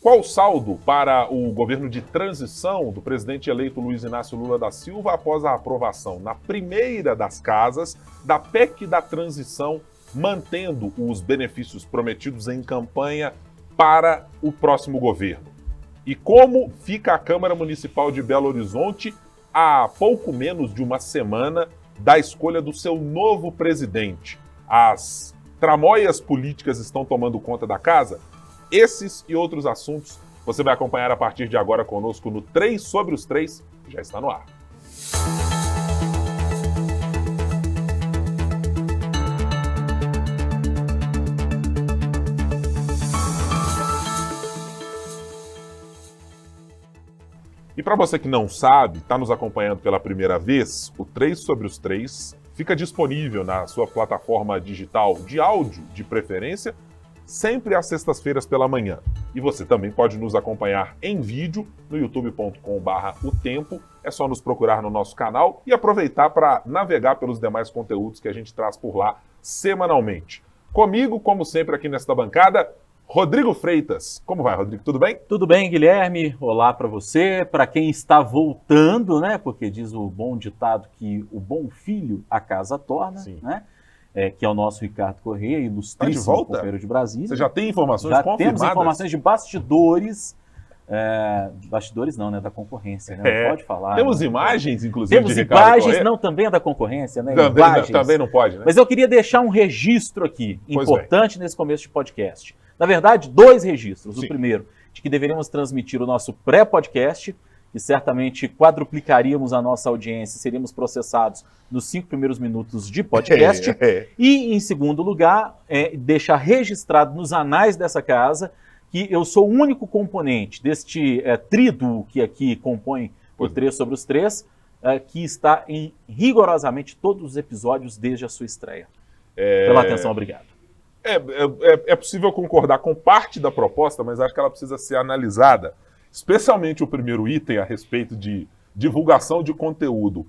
Qual o saldo para o governo de transição do presidente eleito Luiz Inácio Lula da Silva após a aprovação na primeira das casas da PEC da transição, mantendo os benefícios prometidos em campanha para o próximo governo? E como fica a Câmara Municipal de Belo Horizonte há pouco menos de uma semana da escolha do seu novo presidente? As tramóias políticas estão tomando conta da casa? Esses e outros assuntos você vai acompanhar a partir de agora conosco no 3 sobre os 3, que já está no ar. E para você que não sabe, está nos acompanhando pela primeira vez, o 3 sobre os 3 fica disponível na sua plataforma digital de áudio de preferência, sempre às sextas-feiras pela manhã. E você também pode nos acompanhar em vídeo no youtube.com/otempo. É só nos procurar no nosso canal e aproveitar para navegar pelos demais conteúdos que a gente traz por lá semanalmente. Comigo, como sempre, aqui nesta bancada, Rodrigo Freitas. Como vai, Rodrigo? Tudo bem? Tudo bem, Guilherme. Olá para você, para quem está voltando, né? Porque diz o bom ditado que o bom filho a casa torna, Sim. né? Que é o nosso Ricardo Corrêa, ilustríssimo companheiro de Brasília. Você já tem informações já confirmadas? Temos informações de bastidores. Bastidores não, né? Da concorrência, né? Não pode falar. Temos né? imagens, inclusive, Temos de Ricardo imagens, Corrêa? não, também é da concorrência, né? Também não pode, né? Mas eu queria deixar um registro aqui, Pois importante nesse começo de podcast. Na verdade, 2 registros. Sim. O primeiro, de que deveríamos transmitir o nosso pré-podcast, e certamente quadruplicaríamos a nossa audiência, seríamos processados nos 5 primeiros minutos de podcast. E, em segundo lugar, deixar registrado nos anais dessa casa que eu sou o único componente deste tríduo que aqui compõe o 3 sobre os 3, que está em rigorosamente todos os episódios desde a sua estreia. Pela atenção, obrigado. É possível concordar com parte da proposta, mas acho que ela precisa ser analisada, especialmente o primeiro item a respeito de divulgação de conteúdo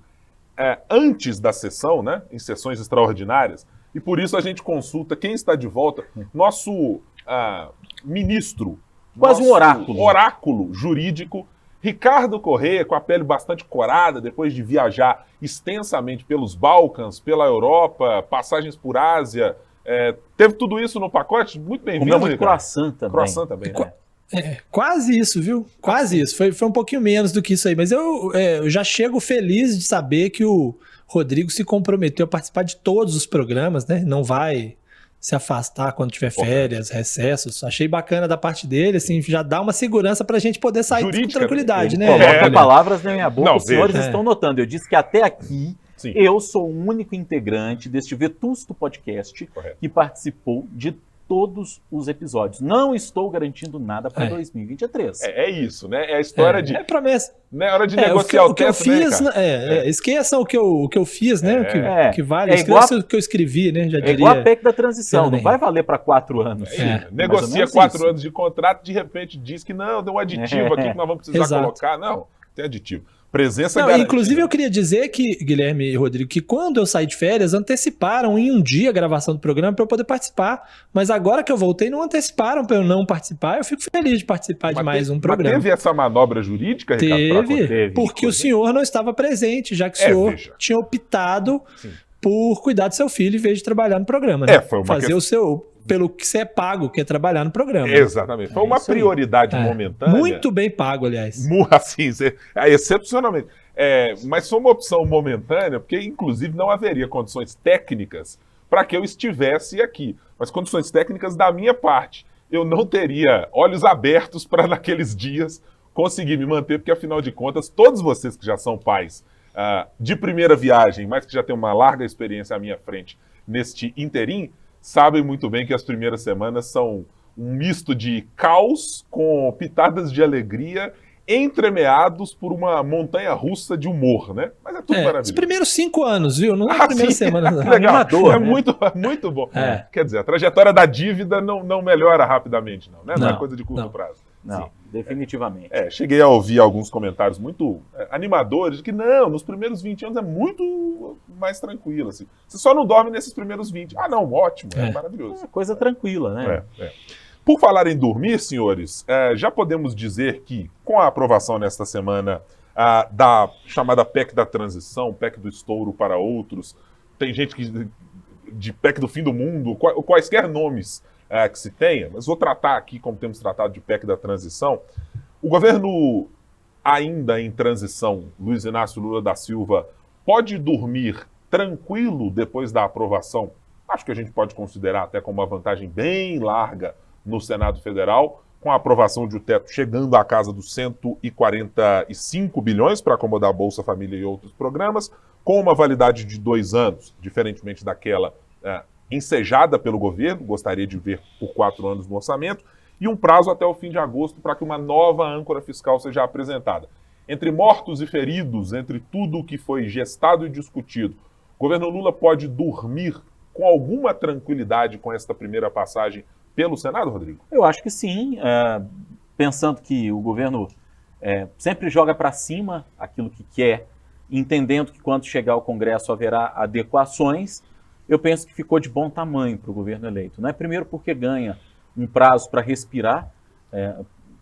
antes da sessão, né, em sessões extraordinárias, e por isso a gente consulta quem está de volta, nosso ministro, quase um oráculo jurídico, Ricardo Corrêa, com a pele bastante corada, depois de viajar extensamente pelos Balcãs, pela Europa, passagens por Ásia, teve tudo isso no pacote? Muito bem-vindo, Comeu muito Ricardo. croissant também. Croissant também, né? Quase isso, viu? Quase isso. Foi um pouquinho menos do que isso aí. Mas eu já chego feliz de saber que o Rodrigo se comprometeu a participar de todos os programas, né? Não vai se afastar quando tiver férias, recessos. Achei bacana da parte dele, assim, já dá uma segurança pra gente poder sair Jurídica, com tranquilidade, né? Coloca palavras na minha boca, Não, os senhores veja. estão notando. Eu disse que até aqui Sim. eu sou o único integrante deste vetusto podcast Correto. que participou de todos os episódios. Não estou garantindo nada para 2023. É isso, né? É a história de... É promessa. Não é hora de negociar o que eu teto, né, fiz, Ricardo? esquece o que eu fiz, né? Que vale. É igual Esquece o que eu escrevi, né? Já É diria. igual a PEC da transição, não também. vai valer para 4 anos. Negocia 4 anos de contrato, de repente diz que não, tem um aditivo aqui que nós vamos precisar Exato. colocar. Não, tem aditivo. Presença Não, garantida. inclusive eu queria dizer que, Guilherme e Rodrigo, que quando eu saí de férias, anteciparam em um dia a gravação do programa para eu poder participar. Mas agora que eu voltei, não anteciparam para eu não participar. Eu fico feliz de participar de mais um programa. Mas teve essa manobra jurídica, Ricardo? pra acontecer? Teve. Porque o senhor não estava presente, já que o senhor veja. tinha optado Sim. por cuidar do seu filho em vez de trabalhar no programa. Né? Foi uma Fazer questão... o seu, pelo que você é pago, que é trabalhar no programa. Exatamente. Foi uma isso aí. prioridade momentânea. Muito bem pago, aliás. Assim, excepcionalmente. Mas foi uma opção momentânea, porque inclusive não haveria condições técnicas para que eu estivesse aqui. Mas condições técnicas da minha parte. Eu não teria olhos abertos para naqueles dias conseguir me manter, porque afinal de contas, todos vocês que já são pais de primeira viagem, mas que já têm uma larga experiência à minha frente neste interim, sabem muito bem que as primeiras semanas são um misto de caos com pitadas de alegria, entremeados por uma montanha-russa de humor, né? Mas é tudo maravilhoso. Os primeiros 5 anos, viu? Não é a primeira semana. Não. Legal. Animador, né? Muito bom. Quer dizer, a trajetória da dívida não melhora rapidamente, não, né? Não é coisa de curto prazo. Não, definitivamente. Cheguei a ouvir alguns comentários muito animadores, de que não, nos primeiros 20 anos é muito mais tranquilo, assim. Você só não dorme nesses primeiros 20. Ah, não, ótimo, é maravilhoso. É coisa tranquila, né? Por falar em dormir, senhores, já podemos dizer que, com a aprovação nesta semana da chamada PEC da transição, PEC do estouro para outros, tem gente que de PEC do fim do mundo, quaisquer nomes que se tenha, mas vou tratar aqui como temos tratado de PEC da transição. O governo ainda em transição, Luiz Inácio Lula da Silva, pode dormir tranquilo depois da aprovação? Acho que a gente pode considerar até como uma vantagem bem larga no Senado Federal, com a aprovação de o teto chegando à casa dos 145 bilhões para acomodar a Bolsa Família e outros programas, com uma validade de 2 anos, diferentemente daquela ensejada pelo governo, gostaria de ver por 4 anos no orçamento, e um prazo até o fim de agosto para que uma nova âncora fiscal seja apresentada. Entre mortos e feridos, entre tudo o que foi gestado e discutido, o governo Lula pode dormir com alguma tranquilidade com esta primeira passagem pelo Senado, Rodrigo? Eu acho que sim, pensando que o governo sempre joga para cima aquilo que quer, entendendo que quando chegar ao Congresso haverá adequações, eu penso que ficou de bom tamanho para o governo eleito. Não é primeiro porque ganha um prazo para respirar,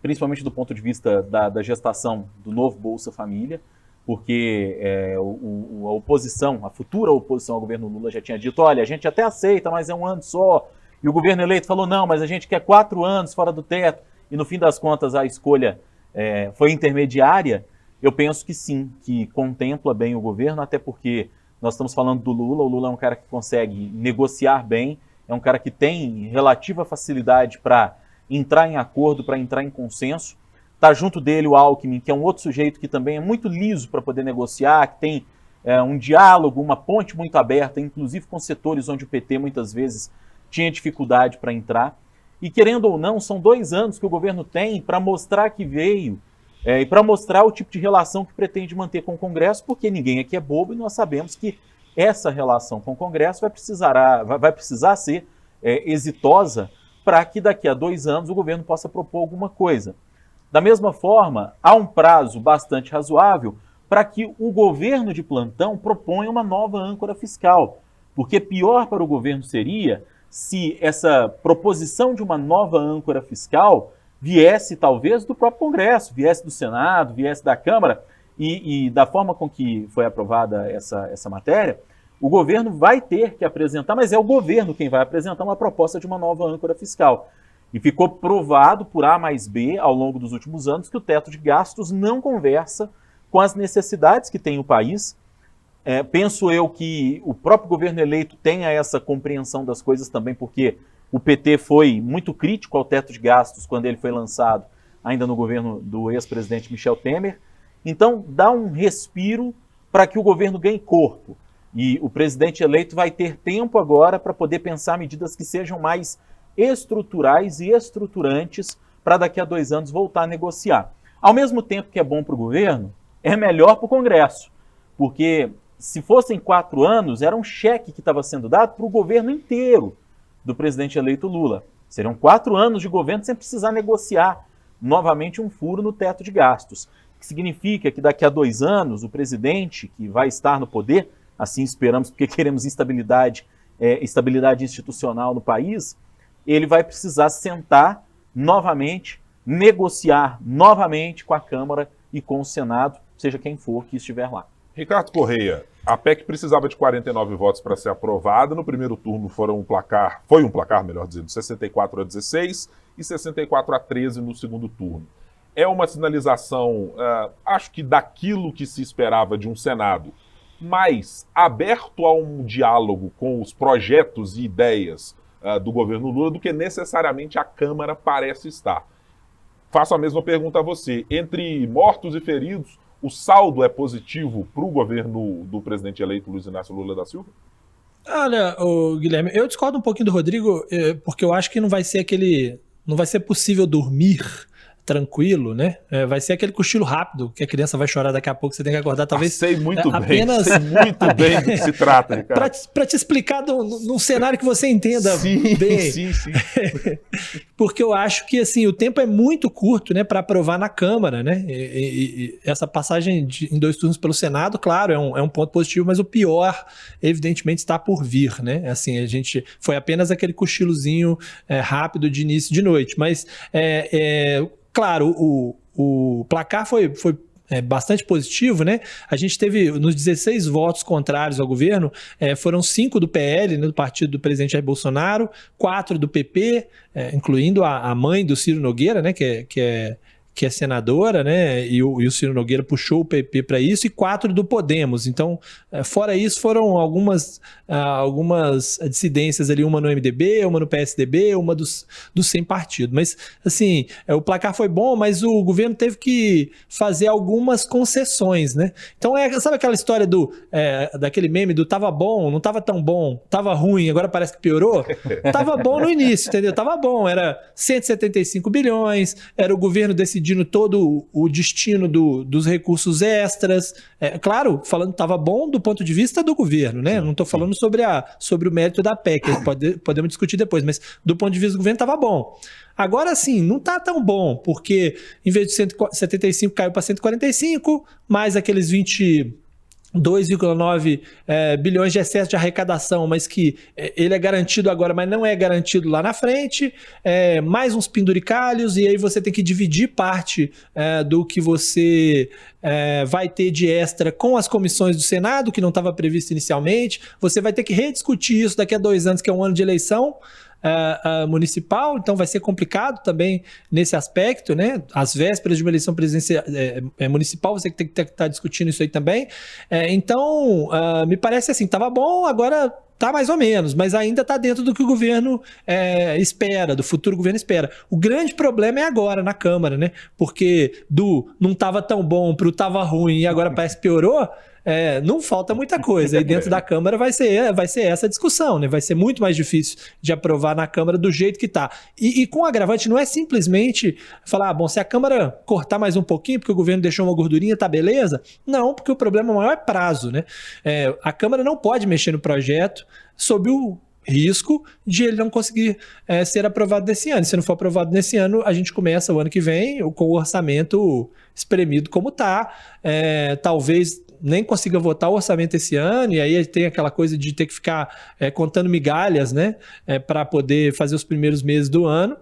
principalmente do ponto de vista da gestação do novo Bolsa Família, porque a oposição, a futura oposição ao governo Lula já tinha dito, olha, a gente até aceita, mas é 1 ano só. E o governo eleito falou, não, mas a gente quer 4 anos fora do teto. E no fim das contas a escolha foi intermediária. Eu penso que sim, que contempla bem o governo, até porque nós estamos falando do Lula. O Lula é um cara que consegue negociar bem, é um cara que tem relativa facilidade para entrar em acordo, para entrar em consenso. Está junto dele o Alckmin, que é um outro sujeito que também é muito liso para poder negociar, que tem um diálogo, uma ponte muito aberta, inclusive com setores onde o PT muitas vezes tinha dificuldade para entrar. E querendo ou não, são 2 anos que o governo tem para mostrar que veio e para mostrar o tipo de relação que pretende manter com o Congresso, porque ninguém aqui é bobo e nós sabemos que essa relação com o Congresso vai precisar ser exitosa para que daqui a 2 anos o governo possa propor alguma coisa. Da mesma forma, há um prazo bastante razoável para que o governo de plantão proponha uma nova âncora fiscal, porque pior para o governo seria se essa proposição de uma nova âncora fiscal viesse talvez do próprio Congresso, viesse do Senado, viesse da Câmara, e da forma com que foi aprovada essa matéria, o governo vai ter que apresentar, mas é o governo quem vai apresentar uma proposta de uma nova âncora fiscal. E ficou provado por A mais B, ao longo dos últimos anos, que o teto de gastos não conversa com as necessidades que tem o país. Penso eu que o próprio governo eleito tenha essa compreensão das coisas também, porque o PT foi muito crítico ao teto de gastos quando ele foi lançado, ainda no governo do ex-presidente Michel Temer. Então, dá um respiro para que o governo ganhe corpo. E o presidente eleito vai ter tempo agora para poder pensar medidas que sejam mais estruturais e estruturantes para daqui a 2 anos voltar a negociar. Ao mesmo tempo que é bom para o governo, é melhor para o Congresso, porque se fossem 4 anos, era um cheque que estava sendo dado para o governo inteiro do presidente eleito Lula. Seriam 4 anos de governo sem precisar negociar novamente um furo no teto de gastos, o que significa que daqui a 2 anos o presidente que vai estar no poder, assim esperamos porque queremos estabilidade institucional no país, ele vai precisar sentar novamente, negociar novamente com a Câmara e com o Senado, seja quem for que estiver lá. Ricardo Correia, a PEC precisava de 49 votos para ser aprovada. No primeiro turno foi um placar, melhor dizendo, 64-16 e 64-13 no segundo turno. É uma sinalização, acho que daquilo que se esperava de um Senado, mas aberto a um diálogo com os projetos e ideias do governo Lula do que necessariamente a Câmara parece estar. Faço a mesma pergunta a você. Entre mortos e feridos, o saldo é positivo para o governo do presidente eleito Luiz Inácio Lula da Silva? Olha, Guilherme, eu discordo um pouquinho do Rodrigo, porque eu acho que não vai ser possível dormir tranquilo, né? Vai ser aquele cochilo rápido, que a criança vai chorar daqui a pouco, você tem que acordar, talvez... Sei muito apenas... sei muito bem do que se trata, Ricardo. Para te explicar num cenário que você entenda bem. Sim. Porque eu acho que assim, o tempo é muito curto, né, para aprovar na Câmara, né? E essa passagem em 2 turnos pelo Senado, claro, é um ponto positivo, mas o pior, evidentemente, está por vir, né? Assim, a gente foi apenas aquele cochilozinho rápido de início de noite, mas claro, o placar foi bastante positivo, né? A gente teve, nos 16 votos contrários ao governo, foram 5 do PL, né, do partido do presidente Jair Bolsonaro, 4 do PP, incluindo a mãe do Ciro Nogueira, né, que é senadora, né? E o Ciro Nogueira puxou o PP para isso, e 4 do Podemos. Então, fora isso, foram algumas dissidências ali, uma no MDB, uma no PSDB, uma dos sem partido. Mas, assim, o placar foi bom, mas o governo teve que fazer algumas concessões, né? Então, sabe aquela história daquele meme do tava bom, não tava tão bom, tava ruim, agora parece que piorou? Tava bom no início, entendeu? Tava bom, era 175 bilhões, era o governo decidindo todo o destino dos recursos extras. Claro, falando que estava bom do ponto de vista do governo, né? Não estou falando sobre o mérito da PEC, podemos discutir depois, mas do ponto de vista do governo estava bom. Agora sim, não está tão bom, porque em vez de 175 caiu para 145, mais aqueles 2,9 bilhões de excesso de arrecadação, mas que ele é garantido agora, mas não é garantido lá na frente, mais uns penduricalhos, e aí você tem que dividir parte do que você vai ter de extra com as comissões do Senado, que não estava previsto inicialmente. Você vai ter que rediscutir isso daqui a 2 anos, que é um ano de eleição municipal, então vai ser complicado também nesse aspecto, né? Às vésperas de uma eleição presidencial municipal, você tem que estar discutindo isso aí também. Então, me parece assim, estava bom, agora está mais ou menos, mas ainda está dentro do que o governo espera, do futuro governo espera. O grande problema é agora na Câmara, né? Porque não estava tão bom para o estava ruim e agora parece que piorou. Não falta muita coisa. Aí dentro da Câmara vai ser essa discussão, né? Vai ser muito mais difícil de aprovar na Câmara do jeito que está. E com o agravante, não é simplesmente falar, se a Câmara cortar mais um pouquinho, porque o governo deixou uma gordurinha, tá beleza? Não, porque o problema maior é prazo, né? A Câmara não pode mexer no projeto sob o risco de ele não conseguir ser aprovado nesse ano. Se não for aprovado nesse ano, a gente começa o ano que vem com o orçamento espremido como está. Talvez nem consiga votar o orçamento esse ano, e aí tem aquela coisa de ter que ficar contando migalhas, né, para poder fazer os primeiros meses do ano.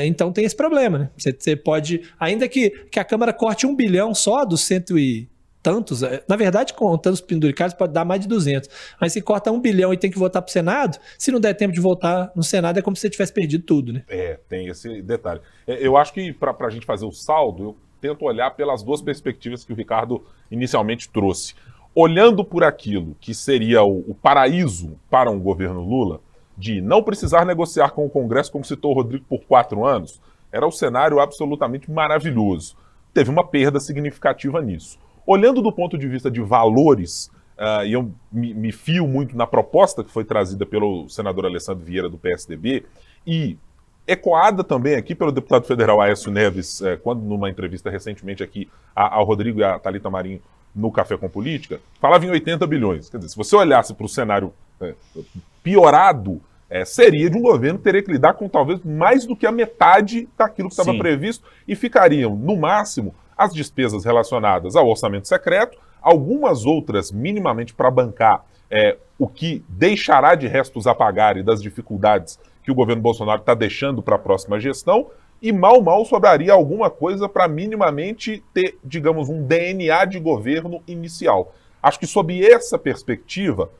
Então tem esse problema, né? Você pode, ainda que a Câmara corte 1 bilhão só dos cento e tantos, na verdade, contando os penduricários, pode dar mais de 200, mas se corta 1 bilhão e tem que votar para o Senado, se não der tempo de votar no Senado, é como se você tivesse perdido tudo, né? Tem esse detalhe. Eu acho que para a gente fazer o saldo, eu tento olhar pelas 2 perspectivas que o Ricardo inicialmente trouxe. Olhando por aquilo que seria o paraíso para um governo Lula, de não precisar negociar com o Congresso, como citou o Rodrigo, por 4 anos, era um cenário absolutamente maravilhoso. Teve uma perda significativa nisso. Olhando do ponto de vista de valores, e eu me fio muito na proposta que foi trazida pelo senador Alessandro Vieira, do PSDB, e ecoada também aqui pelo deputado federal Aécio Neves, quando numa entrevista recentemente aqui ao Rodrigo e à Thalita Marinho no Café com Política, falava em 80 bilhões. Quer dizer, se você olhasse para o cenário piorado, seria de um governo que teria que lidar com talvez mais do que a metade daquilo que estava previsto, e ficariam, no máximo, as despesas relacionadas ao orçamento secreto, algumas outras minimamente para bancar o que deixará de restos a pagar e das dificuldades que o governo Bolsonaro está deixando para a próxima gestão, e mal sobraria alguma coisa para minimamente ter, digamos, um DNA de governo inicial. Acho que sob essa perspectiva,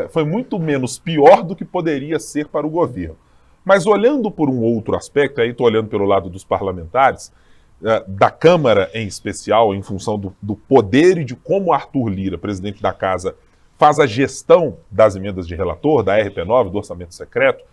foi muito menos pior do que poderia ser para o governo. Mas olhando por um outro aspecto, aí estou olhando pelo lado dos parlamentares, da Câmara em especial, em função do poder e de como Arthur Lira, presidente da Casa, faz a gestão das emendas de relator, da RP9, do orçamento secreto,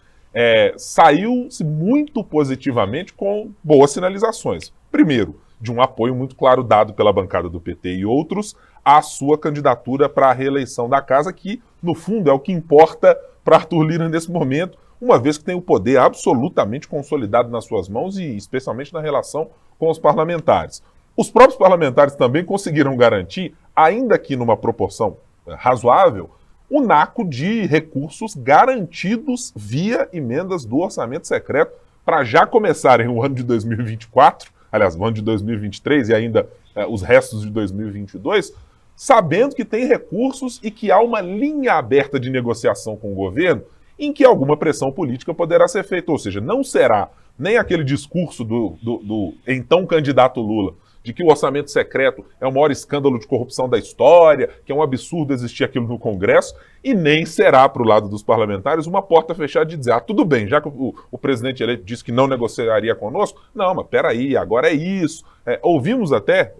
saiu-se muito positivamente com boas sinalizações. Primeiro, de um apoio muito claro dado pela bancada do PT e outros à sua candidatura para a reeleição da Casa, que, no fundo, é o que importa para Arthur Lira nesse momento. uma vez que tem o poder absolutamente consolidado nas suas mãos e especialmente na relação com os parlamentares. Os próprios parlamentares também conseguiram garantir, ainda que numa proporção razoável, o naco de recursos garantidos via emendas do orçamento secreto para já começarem o ano de 2024, aliás, o ano de 2023 e ainda os restos de 2022, sabendo que tem recursos e que há uma linha aberta de negociação com o governo em que alguma pressão política poderá ser feita. Ou seja, não será nem aquele discurso do então candidato Lula de que o orçamento secreto é o maior escândalo de corrupção da história, que é um absurdo existir aquilo no Congresso, e nem será, para o lado dos parlamentares, uma porta fechada de dizer, tudo bem, já que o presidente eleito disse que não negociaria conosco, não, mas peraí, agora é isso. Ouvimos até,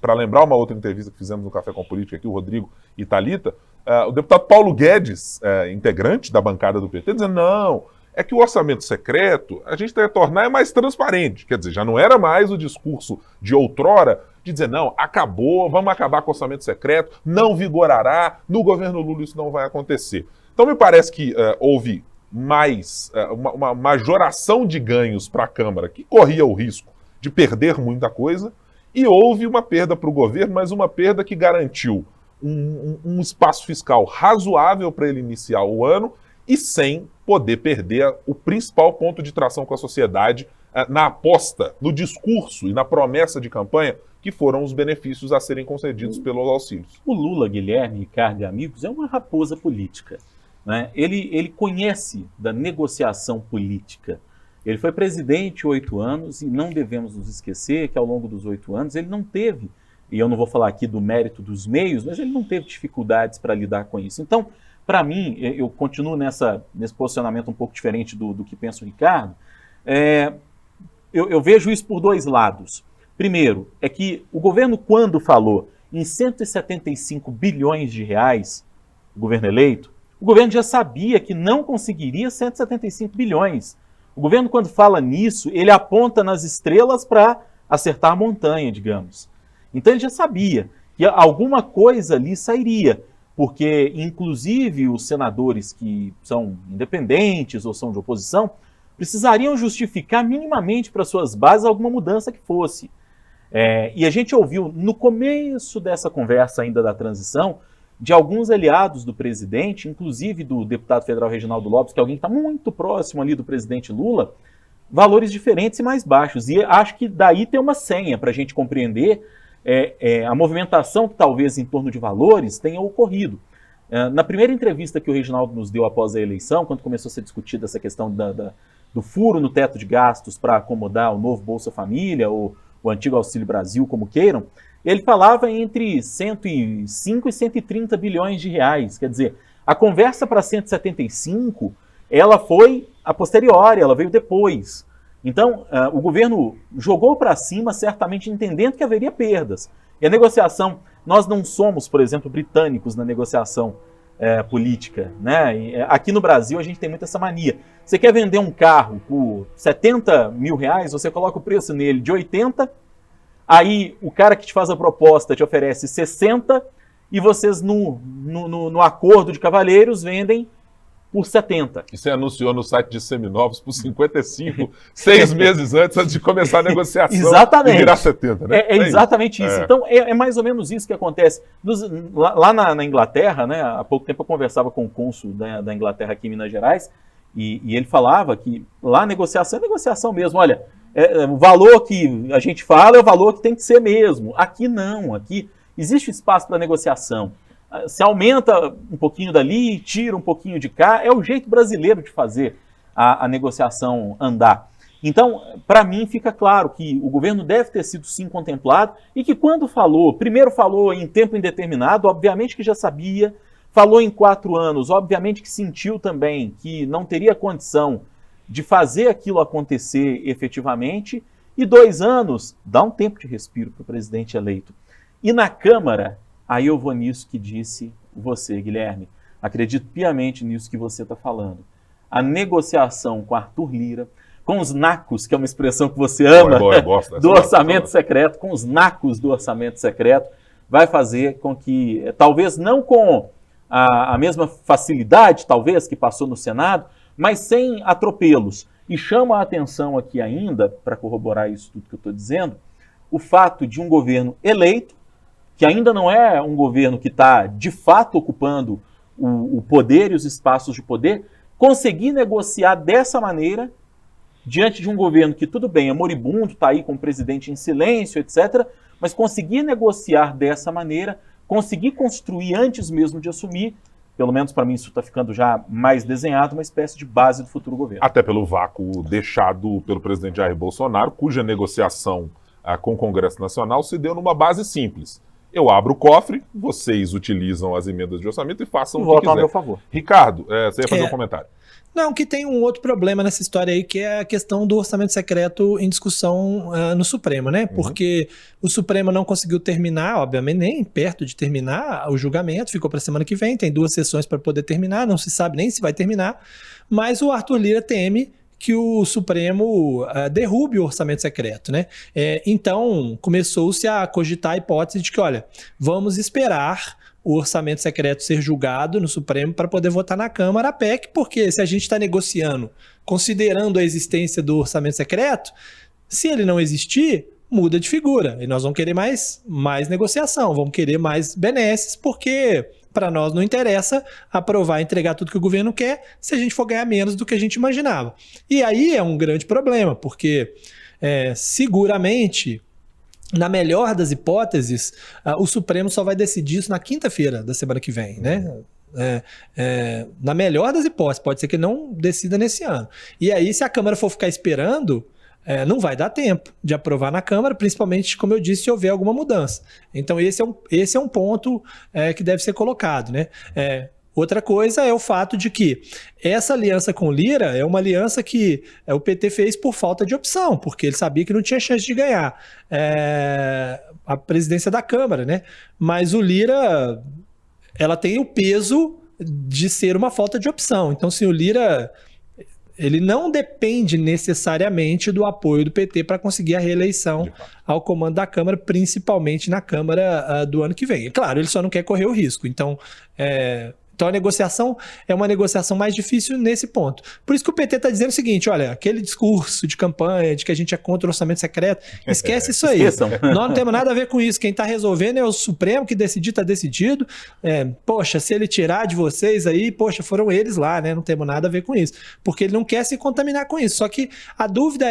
para lembrar uma outra entrevista que fizemos no Café com Política aqui, o Rodrigo e Thalita, o deputado Paulo Guedes, integrante da bancada do PT, dizendo, não, é que o orçamento secreto, a gente tem que tornar mais transparente. Quer dizer, já não era mais o discurso de outrora de dizer, não, acabou, vamos acabar com o orçamento secreto, não vigorará, no governo Lula isso não vai acontecer. Então me parece que houve mais uma majoração de ganhos para a Câmara, que corria o risco de perder muita coisa, e houve uma perda para o governo, mas uma perda que garantiu um espaço fiscal razoável para ele iniciar o ano, e sem poder perder o principal ponto de tração com a sociedade na aposta, no discurso e na promessa de campanha, que foram os benefícios a serem concedidos pelos auxílios. O Lula, Guilherme, Ricardo e amigos, é uma raposa política, né? Ele conhece da negociação política. Ele foi presidente 8 anos e não devemos nos esquecer que ao longo dos 8 anos ele não teve, e eu não vou falar aqui do mérito dos meios, mas ele não teve dificuldades para lidar com isso. Então, para mim, eu continuo nesse posicionamento um pouco diferente do que pensa o Ricardo. Eu vejo isso por dois lados. Primeiro, é que o governo, quando falou em 175 bilhões de reais, o governo eleito, o governo já sabia que não conseguiria 175 bilhões. O governo, quando fala nisso, ele aponta nas estrelas para acertar a montanha, digamos. Então ele já sabia que alguma coisa ali sairia. Porque, inclusive, os senadores que são independentes ou são de oposição precisariam justificar minimamente para suas bases alguma mudança que fosse. E a gente ouviu, no começo dessa conversa ainda da transição, de alguns aliados do presidente, inclusive do deputado federal Reginaldo Lopes, que é alguém que está muito próximo ali do presidente Lula, valores diferentes e mais baixos. E acho que daí tem uma senha para a gente compreender a movimentação que talvez em torno de valores tenha ocorrido. Na primeira entrevista que o Reginaldo nos deu após a eleição, quando começou a ser discutida essa questão do furo no teto de gastos para acomodar o novo Bolsa Família ou o antigo Auxílio Brasil, como queiram, ele falava entre 105 e 130 bilhões de reais. Quer dizer, a conversa para 175, ela foi a posteriori, ela veio depois. Então, o governo jogou para cima, certamente entendendo que haveria perdas. E a negociação, nós não somos, por exemplo, britânicos na negociação política, né? E, aqui no Brasil a gente tem muito essa mania. Você quer vender um carro por 70 mil reais, você coloca o preço nele de 80, aí o cara que te faz a proposta te oferece 60 e vocês no acordo de cavalheiros vendem por 70. E você anunciou no site de Seminovos por 55, 6 meses antes de começar a negociação. Exatamente. E virar 70, né? É exatamente isso. Então, é mais ou menos isso que acontece. Lá na Inglaterra, né, há pouco tempo eu conversava com o cônsul da Inglaterra aqui em Minas Gerais, e ele falava que lá a negociação é negociação mesmo. Olha, o valor que a gente fala é o valor que tem que ser mesmo. Aqui não, aqui existe espaço para negociação. Se aumenta um pouquinho dali, tira um pouquinho de cá, é o jeito brasileiro de fazer a negociação andar. Então, para mim, fica claro que o governo deve ter sido sim contemplado e que quando primeiro falou em tempo indeterminado, obviamente que já sabia, falou em 4 anos, obviamente que sentiu também que não teria condição de fazer aquilo acontecer efetivamente, e 2 anos dá um tempo de respiro para o presidente eleito. E na Câmara, aí eu vou nisso que disse você, Guilherme. Acredito piamente nisso que você está falando. A negociação com Arthur Lira, com os nacos, que é uma expressão que você ama, do orçamento secreto, com os nacos do orçamento secreto, vai fazer com que, talvez não com a mesma facilidade, talvez, que passou no Senado, mas sem atropelos. E chama a atenção aqui ainda, para corroborar isso tudo que eu estou dizendo, o fato de um governo eleito, que ainda não é um governo que está de fato ocupando o poder e os espaços de poder, conseguir negociar dessa maneira, diante de um governo que, tudo bem, é moribundo, está aí com o presidente em silêncio, etc., mas conseguir negociar dessa maneira, conseguir construir antes mesmo de assumir, pelo menos para mim isso está ficando já mais desenhado, uma espécie de base do futuro governo. Até pelo vácuo deixado pelo presidente Jair Bolsonaro, cuja negociação com o Congresso Nacional se deu numa base simples. Eu abro o cofre, vocês utilizam as emendas de orçamento e façam o que quiser. Votam a meu favor. Ricardo, você ia fazer um comentário. Não, que tem um outro problema nessa história aí, que é a questão do orçamento secreto em discussão no Supremo, né? Porque o Supremo não conseguiu terminar, obviamente, nem perto de terminar o julgamento, ficou para a semana que vem, tem 2 sessões para poder terminar, não se sabe nem se vai terminar, mas o Arthur Lira teme que o Supremo derrube o orçamento secreto, né? Então, começou-se a cogitar a hipótese de que, olha, vamos esperar o orçamento secreto ser julgado no Supremo para poder votar na Câmara a PEC, porque se a gente está negociando, considerando a existência do orçamento secreto, se ele não existir, muda de figura. E nós vamos querer mais negociação, vamos querer mais benesses, porque para nós não interessa aprovar e entregar tudo que o governo quer se a gente for ganhar menos do que a gente imaginava. E aí é um grande problema, porque seguramente, na melhor das hipóteses, o Supremo só vai decidir isso na quinta-feira da semana que vem, né? Na melhor das hipóteses, pode ser que não decida nesse ano. E aí, se a Câmara for ficar esperando, não vai dar tempo de aprovar na Câmara, principalmente, como eu disse, se houver alguma mudança. Então, esse é um ponto que deve ser colocado, né? Outra coisa é o fato de que essa aliança com o Lira é uma aliança que o PT fez por falta de opção, porque ele sabia que não tinha chance de ganhar a presidência da Câmara, né? Mas o Lira, ela tem o peso de ser uma falta de opção. Então, se o Lira, ele não depende necessariamente do apoio do PT para conseguir a reeleição ao comando da Câmara, principalmente na Câmara do ano que vem. E, claro, ele só não quer correr o risco. Então, a negociação é uma negociação mais difícil nesse ponto. Por isso que o PT está dizendo o seguinte, olha, aquele discurso de campanha de que a gente é contra o orçamento secreto, esquece isso aí. Nós não temos nada a ver com isso. Quem está resolvendo é o Supremo, que decidir está decidido. Poxa, se ele tirar de vocês aí, poxa, foram eles lá, né? Não temos nada a ver com isso. Porque ele não quer se contaminar com isso. Só que a dúvida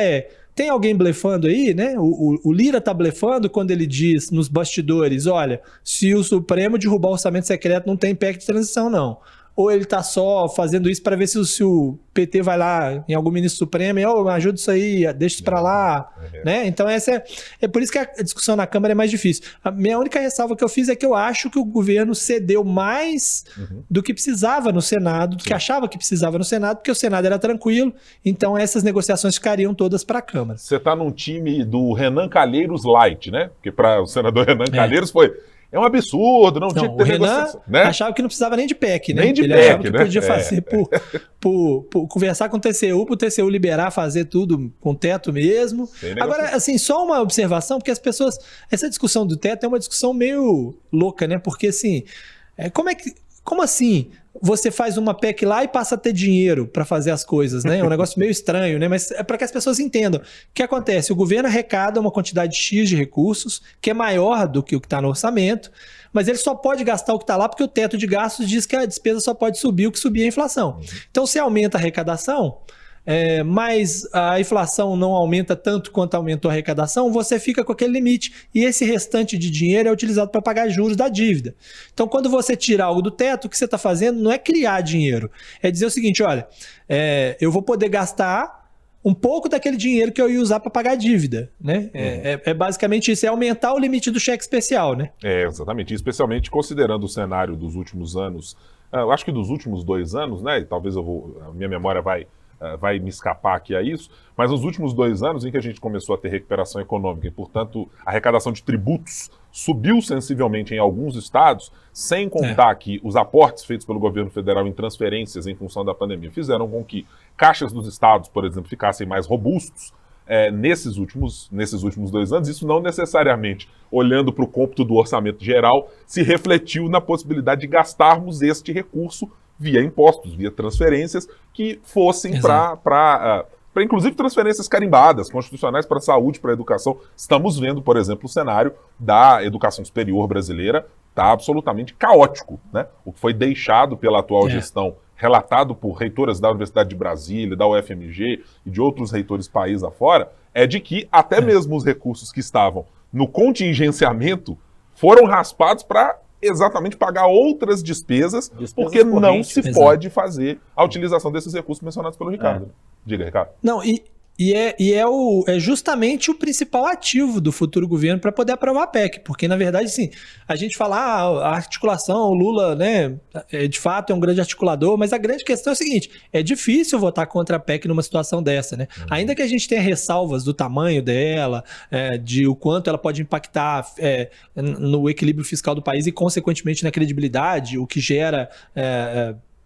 tem alguém blefando aí, né? O Lira tá blefando quando ele diz nos bastidores, olha, se o Supremo derrubar o orçamento secreto não tem PEC de transição, não. Ou ele tá só fazendo isso para ver se o PT vai lá em algum ministro supremo e ajuda isso aí, deixa isso para lá, né? Então é por isso que a discussão na Câmara é mais difícil. A minha única ressalva que eu fiz é que eu acho que o governo cedeu mais do que precisava no Senado, do que achava que precisava no Senado, porque o Senado era tranquilo, então essas negociações ficariam todas para a Câmara. Você tá num time do Renan Calheiros light, né? Porque para o senador Renan Calheiros foi... É um absurdo, não tinha que ter negociação. Né? Achava que não precisava nem de PEC, né? Nem de ele PEC, achava que né? podia fazer por conversar com o TCU, para o TCU liberar, fazer tudo com teto mesmo. Agora, assim, só uma observação, porque as pessoas... Essa discussão do teto é uma discussão meio louca, né? Porque, assim, como assim você faz uma PEC lá e passa a ter dinheiro para fazer as coisas, né? É um negócio meio estranho, né? Mas é para que as pessoas entendam. O que acontece? O governo arrecada uma quantidade X de recursos, que é maior do que o que está no orçamento, mas ele só pode gastar o que está lá porque o teto de gastos diz que a despesa só pode subir o que subir a inflação. Então, se aumenta a arrecadação, mas a inflação não aumenta tanto quanto aumentou a arrecadação, você fica com aquele limite. E esse restante de dinheiro é utilizado para pagar juros da dívida. Então, quando você tira algo do teto, o que você está fazendo não é criar dinheiro. É dizer o seguinte, olha, eu vou poder gastar um pouco daquele dinheiro que eu ia usar para pagar a dívida, né? É basicamente isso, é aumentar o limite do cheque especial, né? Exatamente, especialmente considerando o cenário dos últimos anos, eu acho que dos últimos 2 anos, né? E talvez a minha memória vai me escapar aqui a isso, mas nos últimos 2 anos em que a gente começou a ter recuperação econômica e, portanto, a arrecadação de tributos subiu sensivelmente em alguns estados, sem contar que os aportes feitos pelo governo federal em transferências em função da pandemia fizeram com que caixas dos estados, por exemplo, ficassem mais robustos nesses últimos 2 anos. Isso não necessariamente, olhando para o cômputo do orçamento geral, se refletiu na possibilidade de gastarmos este recurso via impostos, via transferências que fossem para inclusive transferências carimbadas, constitucionais para a saúde, para a educação. Estamos vendo, por exemplo, o cenário da educação superior brasileira está absolutamente caótico, né? O que foi deixado pela atual gestão, relatado por reitoras da Universidade de Brasília, da UFMG e de outros reitores país afora, é de que até mesmo os recursos que estavam no contingenciamento foram raspados para exatamente pagar outras despesas porque não se pode fazer a utilização desses recursos mencionados pelo Ricardo. Diga, Ricardo. Não, é justamente o principal ativo do futuro governo para poder aprovar a PEC, porque, na verdade, assim, a gente fala, a articulação, o Lula, né, de fato é um grande articulador, mas a grande questão é o seguinte, é difícil votar contra a PEC numa situação dessa, né? Ainda que a gente tenha ressalvas do tamanho dela, de o quanto ela pode impactar no equilíbrio fiscal do país e, consequentemente, na credibilidade, o que gera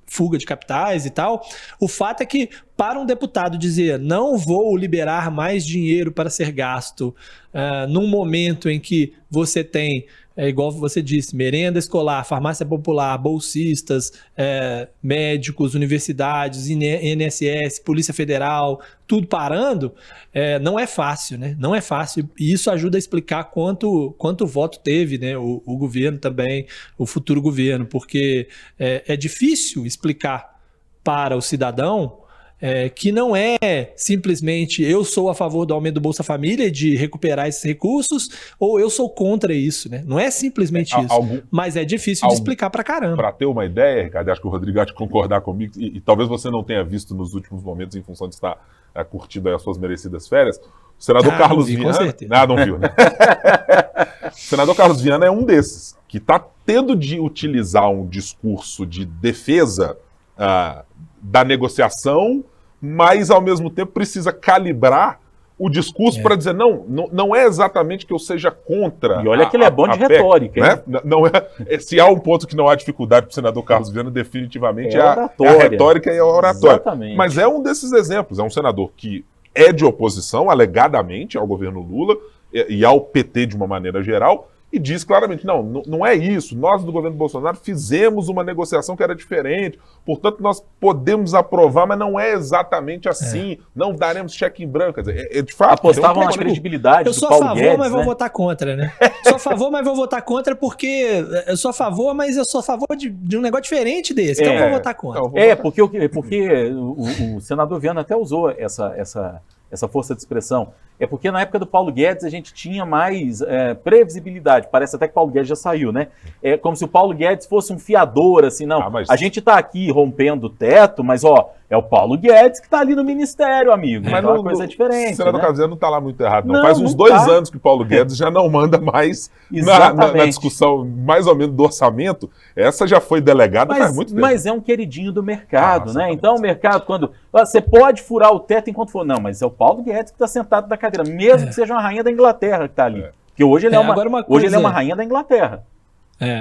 fuga de capitais e tal, o fato é que para um deputado dizer não vou liberar mais dinheiro para ser gasto num momento em que você tem, igual você disse, merenda escolar, farmácia popular, bolsistas, médicos, universidades, INSS, Polícia Federal, tudo parando, não é fácil, né? Não é fácil. E isso ajuda a explicar quanto voto teve, né? O governo também, o futuro governo, porque é difícil explicar para o cidadão que não é simplesmente eu sou a favor do aumento do Bolsa Família e de recuperar esses recursos, ou eu sou contra isso, né? Não é simplesmente isso, mas é difícil de explicar pra caramba. Para ter uma ideia, Ricardo, acho que o Rodrigo vai concordar comigo, e talvez você não tenha visto nos últimos momentos, em função de estar curtindo aí as suas merecidas férias, o senador Carlos Viana... Com certeza. Não viu, né? O senador Carlos Viana é um desses, que está tendo de utilizar um discurso de defesa da negociação, mas ao mesmo tempo precisa calibrar o discurso para dizer, não é exatamente que eu seja contra. E olha que ele é bom de PEC, retórica, né? Não se há um ponto que não há dificuldade para o senador Carlos Viana, definitivamente é a retórica e a oratória. Exatamente. Mas é um desses exemplos, é um senador que é de oposição, alegadamente, ao governo Lula e ao PT de uma maneira geral, e diz claramente, não é isso, nós do governo Bolsonaro fizemos uma negociação que era diferente, portanto nós podemos aprovar, mas não é exatamente assim, não daremos cheque em branco, quer dizer, de fato... Apostavam na credibilidade do Paulo Guedes, Eu sou a favor, mas vou votar contra, né? Sou a favor, mas vou votar contra porque eu sou a favor, mas eu sou a favor de um negócio diferente desse, então eu vou votar contra. Porque o senador Viana até usou essa força de expressão. É porque na época do Paulo Guedes a gente tinha mais previsibilidade. Parece até que o Paulo Guedes já saiu, né? É como se o Paulo Guedes fosse um fiador, assim, não. A gente tá aqui rompendo o teto, mas, é o Paulo Guedes que tá ali no ministério, amigo. Mas uma coisa diferente. O senador Carlos Viana não tá lá muito errado, não. Faz uns 2 anos que o Paulo Guedes já não manda mais na discussão, mais ou menos, do orçamento. Essa já foi delegada faz muito tempo. Mas é um queridinho do mercado, né? Então o mercado, quando... Você pode furar o teto enquanto for. Não, mas é o Paulo Guedes que tá sentado na cadeira, mesmo que seja uma rainha da Inglaterra que tá ali. Porque hoje ele hoje ele é uma rainha da Inglaterra.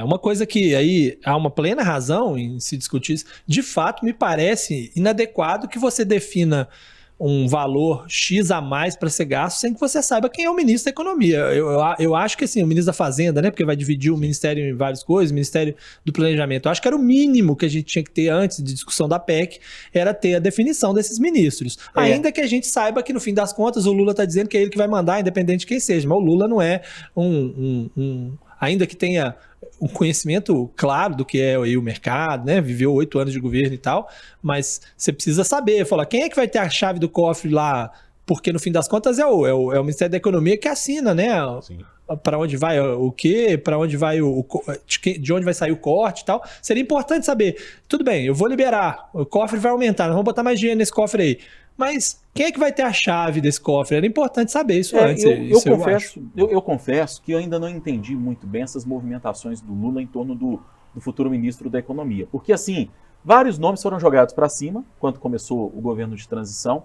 Uma coisa que aí há uma plena razão em se discutir isso, de fato me parece inadequado que você defina um valor X a mais para ser gasto sem que você saiba quem é o ministro da Economia. Eu acho que assim, o ministro da Fazenda, né, porque vai dividir o ministério em várias coisas, o ministério do Planejamento, eu acho que era o mínimo que a gente tinha que ter antes de discussão da PEC, era ter a definição desses ministros. Ainda que a gente saiba que no fim das contas o Lula está dizendo que é ele que vai mandar, independente de quem seja, mas o Lula não é ainda que tenha um conhecimento claro do que é aí o mercado, né? Viveu 8 anos de governo e tal, mas você precisa saber, falar, quem é que vai ter a chave do cofre lá? Porque no fim das contas é o Ministério da Economia que assina, né? Para onde vai o quê? Para onde vai de onde vai sair o corte e tal. Seria importante saber, tudo bem, eu vou liberar, o cofre vai aumentar, nós vamos botar mais dinheiro nesse cofre aí. Mas quem é que vai ter a chave desse cofre? Era importante saber isso antes. Eu confesso que eu ainda não entendi muito bem essas movimentações do Lula em torno do futuro ministro da Economia. Porque, assim, vários nomes foram jogados para cima quando começou o governo de transição.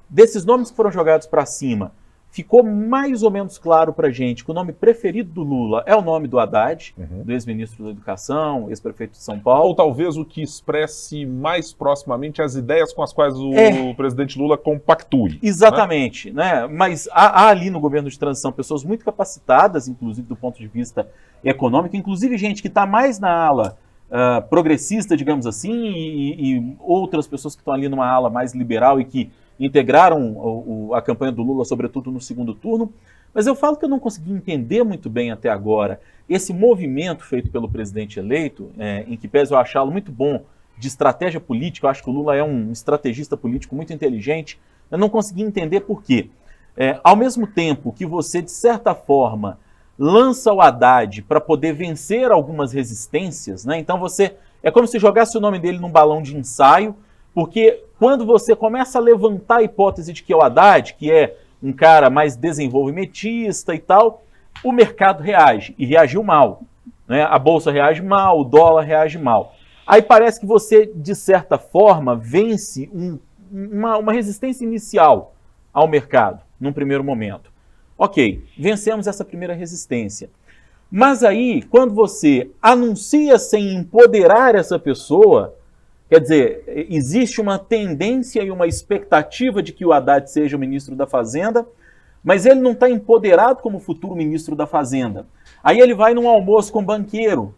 Desses nomes que foram jogados para cima, ficou mais ou menos claro para a gente que o nome preferido do Lula é o nome do Haddad, do ex-ministro da Educação, ex-prefeito de São Paulo. Ou talvez o que expresse mais proximamente as ideias com as quais o presidente Lula compactue. Exatamente, né? Mas há ali no governo de transição pessoas muito capacitadas, inclusive do ponto de vista econômico, inclusive gente que está mais na ala progressista, digamos assim, e outras pessoas que estão ali numa ala mais liberal e que integraram a campanha do Lula, sobretudo no segundo turno. Mas eu falo que eu não consegui entender muito bem até agora esse movimento feito pelo presidente eleito, em que pese eu achá-lo muito bom de estratégia política. Eu acho que o Lula é um estrategista político muito inteligente. Eu não consegui entender por quê. Ao mesmo tempo que você, de certa forma, lança o Haddad para poder vencer algumas resistências, né? Então é como se jogasse o nome dele num balão de ensaio, porque quando você começa a levantar a hipótese de que é o Haddad, que é um cara mais desenvolvimentista e tal, o mercado reage, e reagiu mal, né? A bolsa reage mal, o dólar reage mal. Aí parece que você, de certa forma, vence uma resistência inicial ao mercado, num primeiro momento. Ok, vencemos essa primeira resistência. Mas aí, quando você anuncia sem empoderar essa pessoa, quer dizer, existe uma tendência e uma expectativa de que o Haddad seja o ministro da Fazenda, mas ele não está empoderado como futuro ministro da Fazenda. Aí ele vai num almoço com um banqueiro,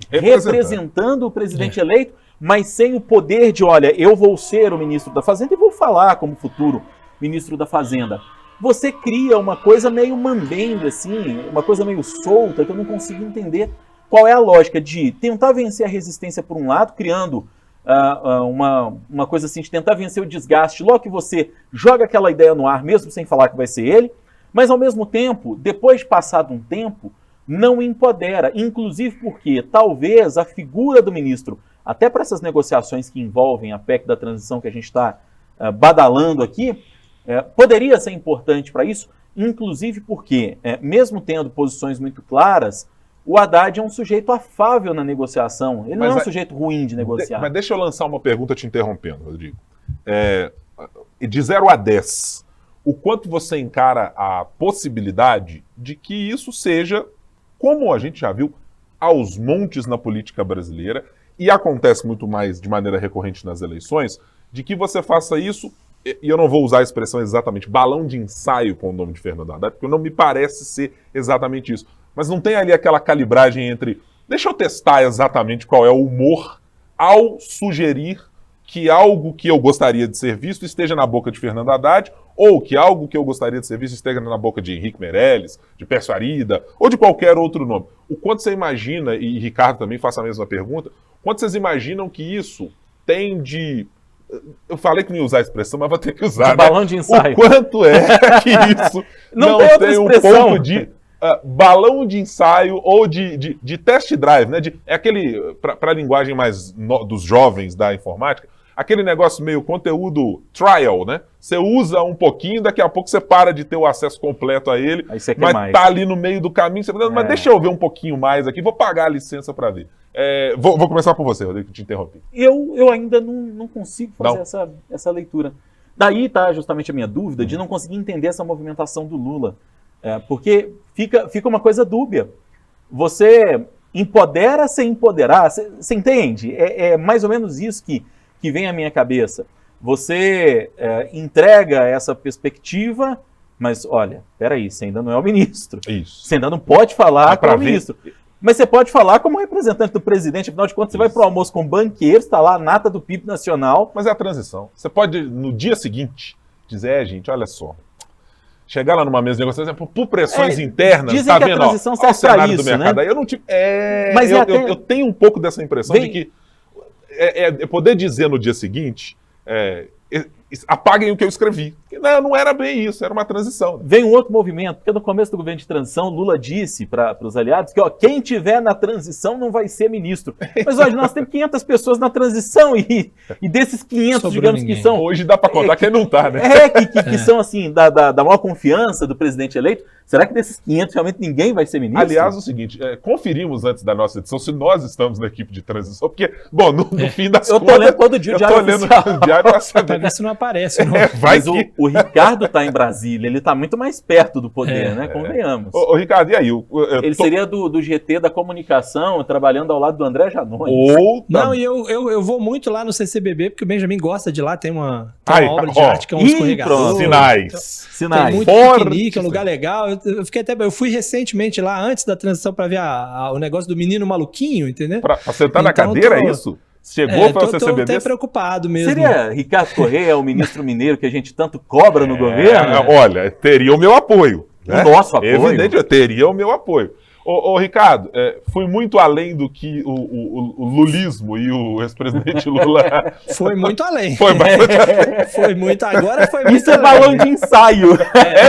representando o presidente eleito, mas sem o poder de, olha, eu vou ser o ministro da Fazenda e vou falar como futuro ministro da Fazenda. Você cria uma coisa meio mambembe, assim, uma coisa meio solta, que eu não consigo entender qual é a lógica de tentar vencer a resistência por um lado, criando uma coisa assim, de tentar vencer o desgaste, logo que você joga aquela ideia no ar, mesmo sem falar que vai ser ele, mas ao mesmo tempo, depois de passado um tempo, não empodera, inclusive porque talvez a figura do ministro, até para essas negociações que envolvem a PEC da transição que a gente está badalando aqui, poderia ser importante para isso, inclusive porque, mesmo tendo posições muito claras, o Haddad é um sujeito afável na negociação. Ele não é um sujeito ruim de negociar. Mas deixa eu lançar uma pergunta te interrompendo, Rodrigo. De 0 a 10, o quanto você encara a possibilidade de que isso seja, como a gente já viu, aos montes na política brasileira, e acontece muito mais de maneira recorrente nas eleições, de que você faça isso, e eu não vou usar a expressão exatamente balão de ensaio com o nome de Fernando Haddad, porque não me parece ser exatamente isso. Mas não tem ali aquela calibragem entre, deixa eu testar exatamente qual é o humor ao sugerir que algo que eu gostaria de ser visto esteja na boca de Fernando Haddad, ou que algo que eu gostaria de ser visto esteja na boca de Henrique Meirelles, de Pércio Arida, ou de qualquer outro nome. O quanto você imagina, e Ricardo também faça a mesma pergunta, quanto vocês imaginam que isso tem de... Eu falei que não ia usar a expressão, mas vou ter que usar, né? Balão de ensaio. O quanto é que isso não tem um pouco de balão de ensaio ou de test drive, né? É aquele, para a linguagem mais dos jovens da informática, aquele negócio meio conteúdo trial, né? Você usa um pouquinho, daqui a pouco você para de ter o acesso completo a ele, aí você quer mas mais. Tá ali no meio do caminho, você fala, mas deixa eu ver um pouquinho mais aqui, vou pagar a licença para ver. Vou começar por você, Rodrigo, que te interrompi. Eu ainda não consigo fazer essa leitura. Daí está justamente a minha dúvida de não conseguir entender essa movimentação do Lula. Porque fica uma coisa dúbia. Você empodera sem empoderar. Você entende? É mais ou menos isso que vem à minha cabeça. Você entrega essa perspectiva, mas olha, peraí, você ainda não é o ministro. Isso. Você ainda não pode falar como ministro. Mas você pode falar como representante do presidente, afinal de contas, você vai para o almoço com banqueiros, está lá a nata do PIB nacional. Mas é a transição. Você pode, no dia seguinte, dizer, gente, olha só, chegar lá numa mesa de negociação, por pressões internas, dizem que a transição serve para isso, do mercado. né? Aí eu não tive... eu tenho um pouco dessa impressão de que poder dizer no dia seguinte, apaguem o que eu escrevi. Não era bem isso, era uma transição. Vem um outro movimento, porque no começo do governo de transição, Lula disse para os aliados que quem tiver na transição não vai ser ministro. Mas hoje nós temos 500 pessoas na transição e desses 500, digamos que são... Hoje dá para contar quem não está, né? Que são assim, da maior confiança do presidente eleito. Será que desses 500 realmente ninguém vai ser ministro? Aliás, o seguinte, conferimos antes da nossa edição se nós estamos na equipe de transição, porque, bom, no fim das contas... Eu tô lendo todo dia o Diário Oficial. Pra ver se não aparece. Não. Mas O Ricardo está em Brasília, ele está muito mais perto do poder, né? Convenhamos. Ô, Ricardo, e aí? Ele seria do GT da comunicação, trabalhando ao lado do André Janones. Não, e eu vou muito lá no CCBB, porque o Benjamin gosta de lá, tem uma obra de arte que é um escorregador. Sinais. Tem muito piquenique, é um lugar legal. Eu fui recentemente lá, antes da transição, para ver o negócio do menino maluquinho, entendeu? Pra sentar na cadeira, é isso? Chegou para o CCBB? Tô até preocupado mesmo. Seria Ricardo Correia, o ministro mineiro que a gente tanto cobra no governo? Olha, teria o meu apoio. Né? O nosso apoio. Evidente, eu teria o meu apoio. Ô Ricardo, fui muito além do que o lulismo e o ex-presidente Lula... Foi muito além. Foi bastante além. Foi muito, agora foi muito Isso além. É balão de ensaio.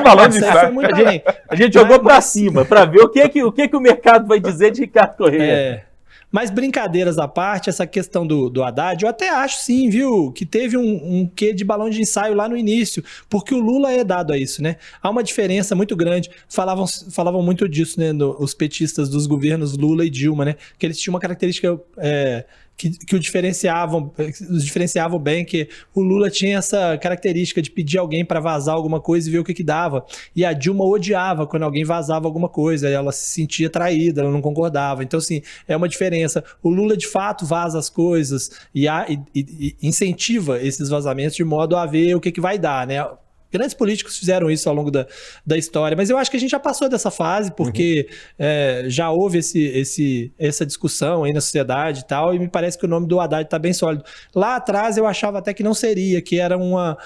Balão de ensaio. Foi muito além. A gente jogou para cima, para ver o que o mercado vai dizer de Ricardo Correia. Mas brincadeiras à parte, essa questão do Haddad, eu até acho sim, viu, que teve um quê de balão de ensaio lá no início, porque o Lula é dado a isso, né? Há uma diferença muito grande, falavam muito disso, né, os petistas dos governos Lula e Dilma, né, que eles tinham uma característica que os diferenciavam bem, que o Lula tinha essa característica de pedir alguém para vazar alguma coisa e ver o que dava. E a Dilma odiava quando alguém vazava alguma coisa, ela se sentia traída, ela não concordava. Então, assim, é uma diferença. O Lula, de fato, vaza as coisas e incentiva esses vazamentos de modo a ver o que vai dar, né? Grandes políticos fizeram isso ao longo da história, mas eu acho que a gente já passou dessa fase, porque já houve essa discussão aí na sociedade e tal, e me parece que o nome do Haddad está bem sólido. Lá atrás eu achava até que não seria, que era uma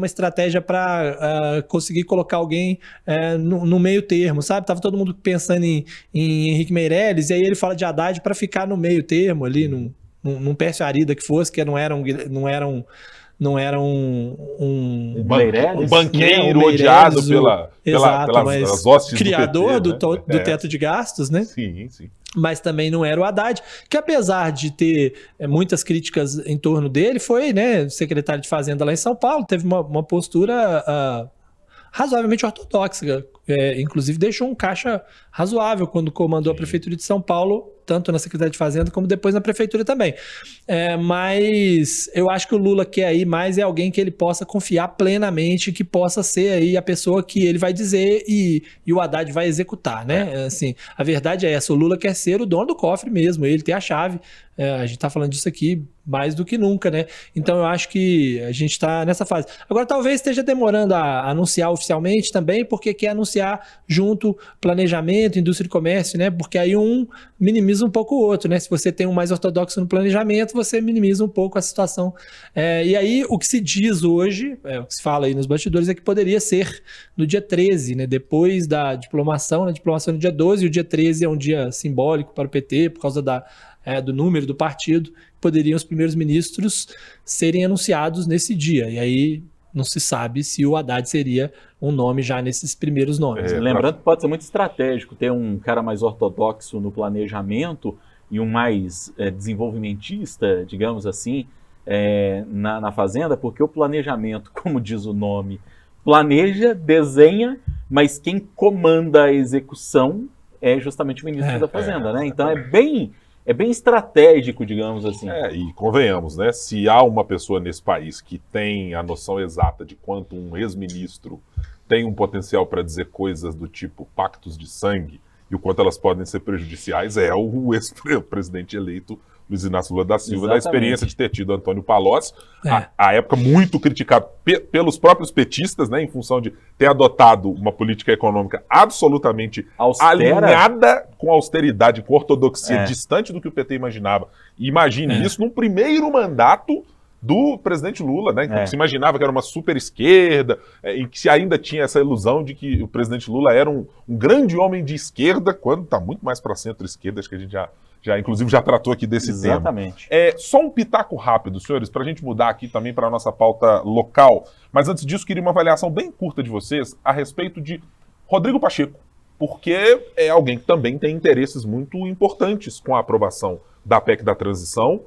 estratégia para conseguir colocar alguém no meio termo, sabe? Tava todo mundo pensando em Henrique Meirelles, e aí ele fala de Haddad para ficar no meio termo ali, num Pércio Arida que fosse, que não era um banqueiro odiado pelas hostes criador do PT, do teto de gastos, né? Sim, sim. Mas também não era o Haddad, que apesar de ter muitas críticas em torno dele, foi, né, secretário de Fazenda lá em São Paulo, teve uma postura razoavelmente ortodoxa, inclusive deixou um caixa razoável quando comandou a Prefeitura de São Paulo, tanto na Secretaria de Fazenda como depois na Prefeitura também. Mas eu acho que o Lula quer aí mais alguém que ele possa confiar plenamente, que possa ser aí a pessoa que ele vai dizer e o Haddad vai executar, né? Assim, a verdade é essa, o Lula quer ser o dono do cofre mesmo, ele tem a chave. A gente tá falando disso aqui mais do que nunca, né? Então eu acho que a gente tá nessa fase. Agora talvez esteja demorando a anunciar oficialmente também, porque quer anunciar junto planejamento, indústria e comércio, né? Porque aí um minimiza um pouco o outro, né? Se você tem um mais ortodoxo no planejamento, você minimiza um pouco a situação. E aí o que se diz hoje, o que se fala aí nos bastidores, é que poderia ser no dia 13, né? Depois da diplomação, né? Diplomação no dia 12, e o dia 13 é um dia simbólico para o PT, por causa do número do partido, poderiam os primeiros ministros serem anunciados nesse dia. E aí não se sabe se o Haddad seria um nome já nesses primeiros nomes. Lembrando que pode ser muito estratégico ter um cara mais ortodoxo no planejamento e um mais desenvolvimentista, digamos assim, na Fazenda, porque o planejamento, como diz o nome, planeja, desenha, mas quem comanda a execução é justamente o ministro da Fazenda, né? Então é bem estratégico, digamos assim. E convenhamos, né? Se há uma pessoa nesse país que tem a noção exata de quanto um ex-ministro tem um potencial para dizer coisas do tipo pactos de sangue e o quanto elas podem ser prejudiciais, é o ex-presidente eleito Luiz Inácio Lula da Silva, da experiência de ter tido Antônio Palocci, à época muito criticado pelos próprios petistas, né, em função de ter adotado uma política econômica absolutamente alinhada com austeridade, com ortodoxia, distante do que o PT imaginava. E imagine isso num primeiro mandato do presidente Lula, né? Que se imaginava que era uma super esquerda, e que se ainda tinha essa ilusão de que o presidente Lula era um grande homem de esquerda, quando está muito mais para centro-esquerda, acho que a gente inclusive já tratou aqui desse tema. Exatamente. Só um pitaco rápido, senhores, para a gente mudar aqui também para a nossa pauta local. Mas antes disso, queria uma avaliação bem curta de vocês a respeito de Rodrigo Pacheco, porque é alguém que também tem interesses muito importantes com a aprovação da PEC da transição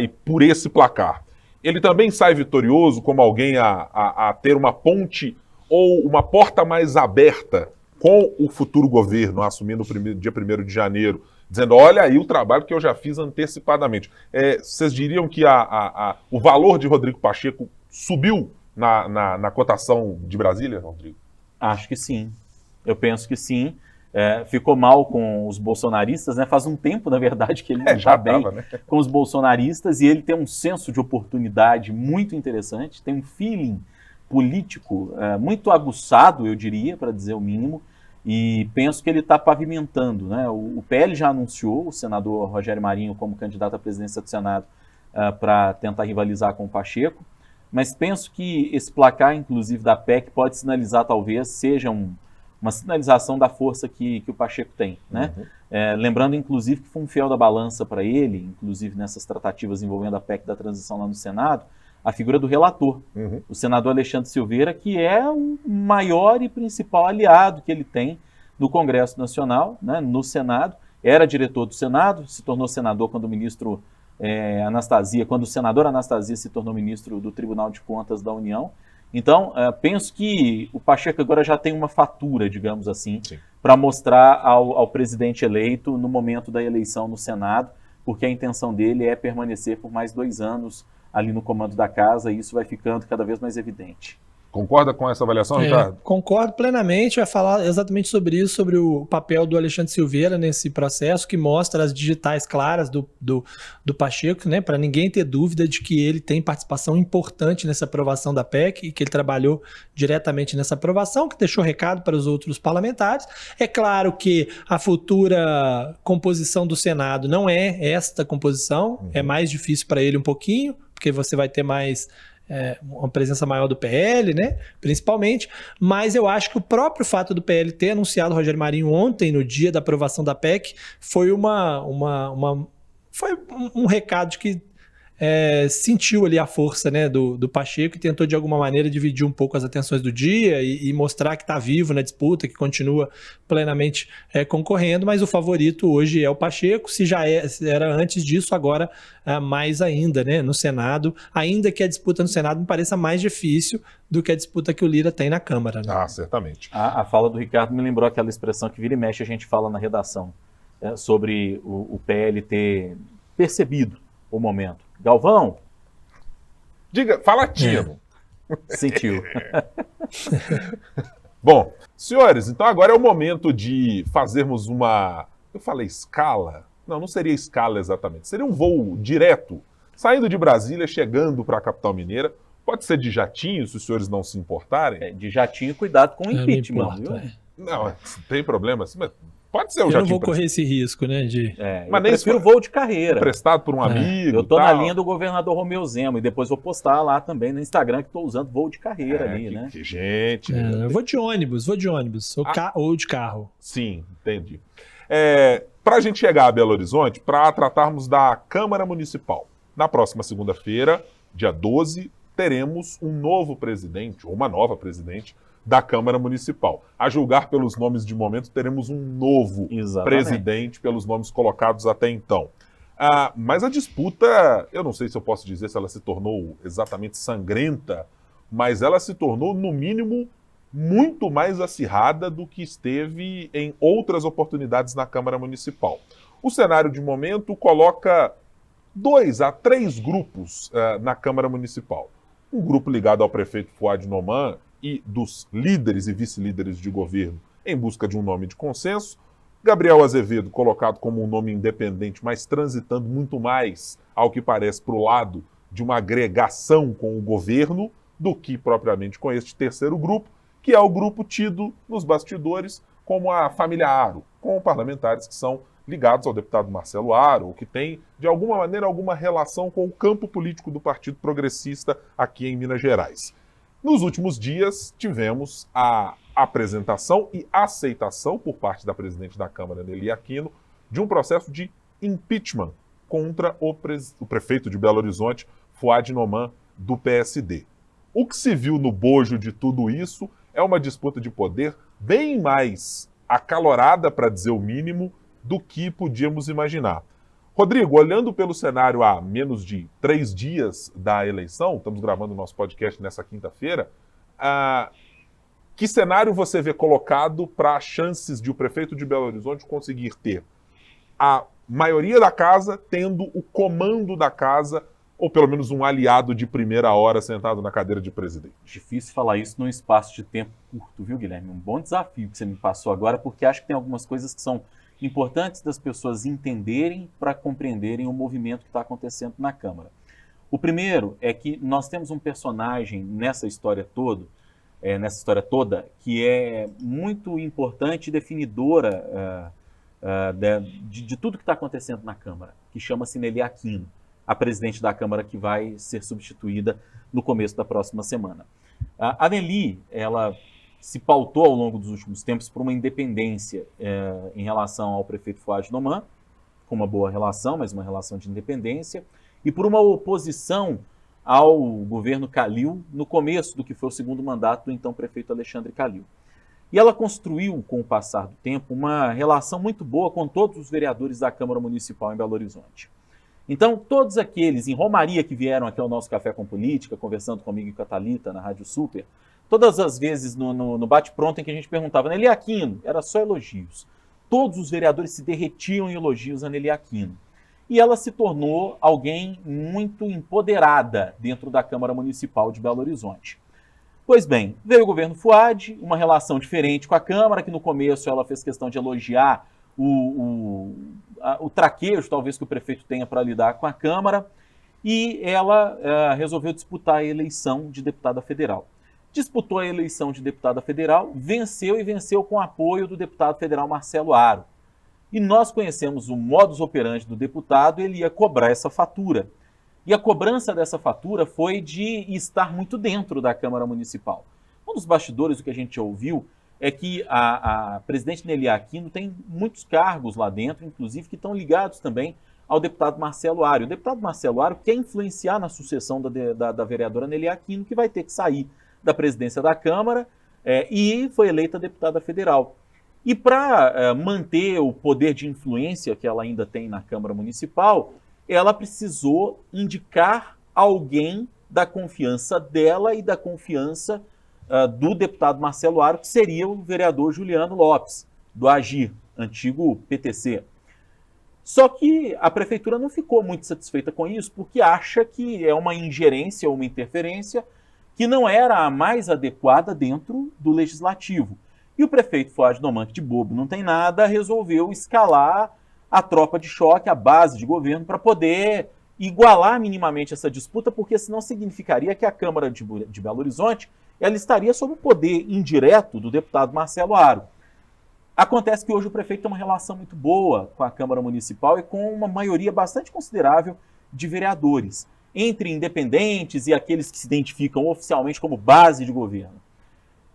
e por esse placar. Ele também sai vitorioso como alguém a ter uma ponte ou uma porta mais aberta com o futuro governo, assumindo o dia 1º de janeiro, dizendo, olha aí o trabalho que eu já fiz antecipadamente. Vocês diriam que o valor de Rodrigo Pacheco subiu na cotação de Brasília, Rodrigo? Acho que sim. Eu penso que sim. Ficou mal com os bolsonaristas, né? Faz um tempo, na verdade, que ele não está bem né? com os bolsonaristas, e ele tem um senso de oportunidade muito interessante, tem um feeling político muito aguçado, eu diria, para dizer o mínimo, e penso que ele está pavimentando, né? O PL já anunciou o senador Rogério Marinho como candidato à presidência do Senado para tentar rivalizar com o Pacheco, mas penso que esse placar, inclusive, da PEC pode sinalizar, talvez, seja uma sinalização da força que o Pacheco tem, né? Uhum. Lembrando, inclusive, que foi um fiel da balança para ele, inclusive nessas tratativas envolvendo a PEC da transição lá no Senado, a figura do relator, o senador Alexandre Silveira, que é o maior e principal aliado que ele tem no Congresso Nacional, né, no Senado. Era diretor do Senado, se tornou senador quando o senador Anastasia se tornou ministro do Tribunal de Contas da União. Então, penso que o Pacheco agora já tem uma fatura, digamos assim, para mostrar ao presidente eleito no momento da eleição no Senado, porque a intenção dele é permanecer por mais 2 anos ali no comando da casa, e isso vai ficando cada vez mais evidente. Concorda com essa avaliação, Ricardo? Concordo plenamente, vai falar exatamente sobre isso, sobre o papel do Alexandre Silveira nesse processo, que mostra as digitais claras do Pacheco, né, para ninguém ter dúvida de que ele tem participação importante nessa aprovação da PEC e que ele trabalhou diretamente nessa aprovação, que deixou recado para os outros parlamentares. É claro que a futura composição do Senado não é esta composição, é mais difícil para ele um pouquinho, porque você vai ter uma presença maior do PL, né, principalmente, mas eu acho que o próprio fato do PL ter anunciado o Rogério Marinho ontem, no dia da aprovação da PEC, foi foi um recado de que sentiu ali a força, né, do Pacheco e tentou de alguma maneira dividir um pouco as atenções do dia e mostrar que está vivo na disputa, que continua plenamente concorrendo, mas o favorito hoje é o Pacheco. Se era antes disso, agora mais ainda, né, no Senado, ainda que a disputa no Senado me pareça mais difícil do que a disputa que o Lira tem na Câmara, né? Certamente. A fala do Ricardo me lembrou aquela expressão que vira e mexe a gente fala na redação, sobre o PL ter percebido o momento. Galvão? Fala Tino. Sentiu. Bom, senhores, então agora é o momento de fazermos eu falei escala? Não seria escala exatamente. Seria um voo direto, saindo de Brasília, chegando para a capital mineira. Pode ser de jatinho, se os senhores não se importarem. De jatinho, cuidado com o impeachment, viu? Não tem problema. Mas pode ser eu não vou correr esse risco, né? Mas eu prefiro voo de carreira. Emprestado por um amigo. Eu tô na linha do governador Romeu Zema e depois vou postar lá também no Instagram que tô usando voo de carreira ali, né? Gente. Eu vou de ônibus. Ou de carro. Sim, entendi. Para a gente chegar a Belo Horizonte, para tratarmos da Câmara Municipal. Na próxima segunda-feira, dia 12, teremos um novo presidente, ou uma nova presidente, da Câmara Municipal. A julgar pelos nomes de momento, teremos um novo presidente, pelos nomes colocados até então. Mas a disputa, eu não sei se eu posso dizer se ela se tornou exatamente sangrenta, mas ela se tornou, no mínimo, muito mais acirrada do que esteve em outras oportunidades na Câmara Municipal. O cenário de momento coloca 2 a 3 grupos na Câmara Municipal. Um grupo ligado ao prefeito Fouad Noman e dos líderes e vice-líderes de governo em busca de um nome de consenso. Gabriel Azevedo, colocado como um nome independente, mas transitando muito mais, ao que parece, para o lado de uma agregação com o governo do que propriamente com este terceiro grupo, que é o grupo tido nos bastidores como a família Aro, com parlamentares que são ligados ao deputado Marcelo Aro, ou que têm, de alguma maneira, alguma relação com o campo político do Partido Progressista aqui em Minas Gerais. Nos últimos dias, tivemos a apresentação e aceitação por parte da presidente da Câmara, Nelly Aquino, de um processo de impeachment contra o prefeito de Belo Horizonte, Fouad Noman, do PSD. O que se viu no bojo de tudo isso é uma disputa de poder bem mais acalorada, para dizer o mínimo, do que podíamos imaginar. Rodrigo, olhando pelo cenário há menos de 3 dias da eleição, estamos gravando o nosso podcast nessa quinta-feira, que cenário você vê colocado para as chances de o prefeito de Belo Horizonte conseguir ter a maioria da casa tendo o comando da casa ou pelo menos um aliado de primeira hora sentado na cadeira de presidente? Difícil falar isso num espaço de tempo curto, viu, Guilherme? Um bom desafio que você me passou agora, porque acho que tem algumas coisas que são importantes das pessoas entenderem para compreenderem o movimento que está acontecendo na Câmara. O primeiro é que nós temos um personagem nessa história toda, que é muito importante e definidora de tudo que está acontecendo na Câmara, que chama-se Nelia Aquino, a presidente da Câmara que vai ser substituída no começo da próxima semana. A Nelly, ela se pautou ao longo dos últimos tempos por uma independência em relação ao prefeito Fouad Noman, com uma boa relação, mas uma relação de independência, e por uma oposição ao governo Calil no começo do que foi o segundo mandato do então prefeito Alexandre Calil. E ela construiu, com o passar do tempo, uma relação muito boa com todos os vereadores da Câmara Municipal em Belo Horizonte. Então, todos aqueles em Romaria que vieram aqui ao nosso Café com Política, conversando comigo e com a Thalita na Rádio Super, todas as vezes no bate-pronto em que a gente perguntava, Nelia Aquino, era só elogios. Todos os vereadores se derretiam em elogios a Nelia Aquino. E ela se tornou alguém muito empoderada dentro da Câmara Municipal de Belo Horizonte. Pois bem, veio o governo Fouad, uma relação diferente com a Câmara, que no começo ela fez questão de elogiar o traquejo, talvez, que o prefeito tenha para lidar com a Câmara, e ela resolveu disputar a eleição de deputada federal. Disputou a eleição de deputada federal, venceu e venceu com o apoio do deputado federal Marcelo Aro. E nós conhecemos o modus operandi do deputado, ele ia cobrar essa fatura. E a cobrança dessa fatura foi de estar muito dentro da Câmara Municipal. Um dos bastidores, o que a gente ouviu, é que a presidente Nelia Aquino tem muitos cargos lá dentro, inclusive que estão ligados também ao deputado Marcelo Aro. O deputado Marcelo Aro quer influenciar na sucessão da vereadora Nelia Aquino, que vai ter que sair da presidência da Câmara e foi eleita deputada federal. E para manter o poder de influência que ela ainda tem na Câmara Municipal, ela precisou indicar alguém da confiança dela e da confiança do deputado Marcelo Aro, que seria o vereador Juliano Lopes, do Agir, antigo PTC. Só que a prefeitura não ficou muito satisfeita com isso, porque acha que é uma ingerência ou uma interferência que não era a mais adequada dentro do legislativo. E o prefeito Fouad Noman, que de bobo não tem nada, resolveu escalar a tropa de choque, a base de governo, para poder igualar minimamente essa disputa, porque senão significaria que a Câmara de Belo Horizonte ela estaria sob o poder indireto do deputado Marcelo Aro. Acontece que hoje o prefeito tem uma relação muito boa com a Câmara Municipal e com uma maioria bastante considerável de vereadores, entre independentes e aqueles que se identificam oficialmente como base de governo.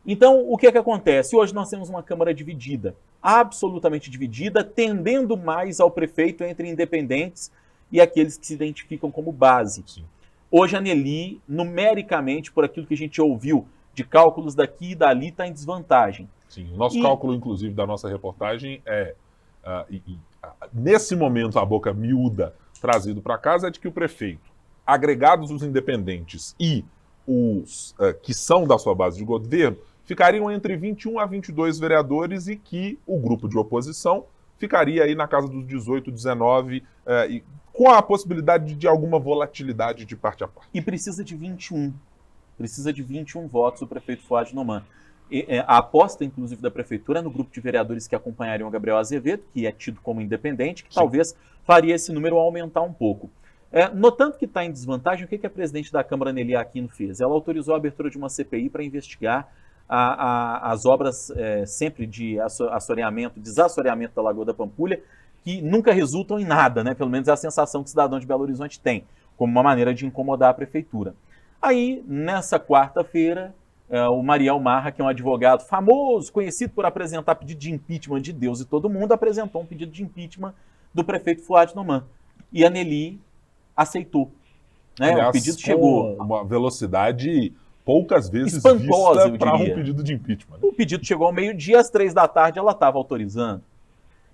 Então, o que é que acontece? Hoje nós temos uma Câmara dividida, absolutamente dividida, tendendo mais ao prefeito entre independentes e aqueles que se identificam como base. Sim. Hoje a Nelly, numericamente, por aquilo que a gente ouviu de cálculos daqui e dali, está em desvantagem. Sim, o nosso cálculo, inclusive, da nossa reportagem nesse momento, a boca miúda trazido para casa é de que o prefeito, agregados os independentes e os que são da sua base de governo, ficariam entre 21 a 22 vereadores e que o grupo de oposição ficaria aí na casa dos 18, 19, com a possibilidade de alguma volatilidade de parte a parte. E precisa de 21. Precisa de 21 votos o prefeito Fouad Noman. A aposta, inclusive, da prefeitura no grupo de vereadores que acompanhariam o Gabriel Azevedo, que é tido como independente, que Sim. talvez faria esse número aumentar um pouco. Notando que está em desvantagem, o que a presidente da Câmara, Nelia Aquino, fez? Ela autorizou a abertura de uma CPI para investigar as obras sempre de desassoreamento da Lagoa da Pampulha, que nunca resultam em nada, né? Pelo menos é a sensação que o cidadão de Belo Horizonte tem, como uma maneira de incomodar a prefeitura. Aí, nessa quarta-feira, o Mariel Marra, que é um advogado famoso, conhecido por apresentar pedido de impeachment de Deus e todo mundo, apresentou um pedido de impeachment do prefeito Fouad Noman. E a Nelly aceitou. Né? Aliás, o pedido chegou com uma velocidade poucas vezes espantosa, vista para um pedido de impeachment. Né? O pedido chegou ao meio-dia, às 15h ela estava autorizando.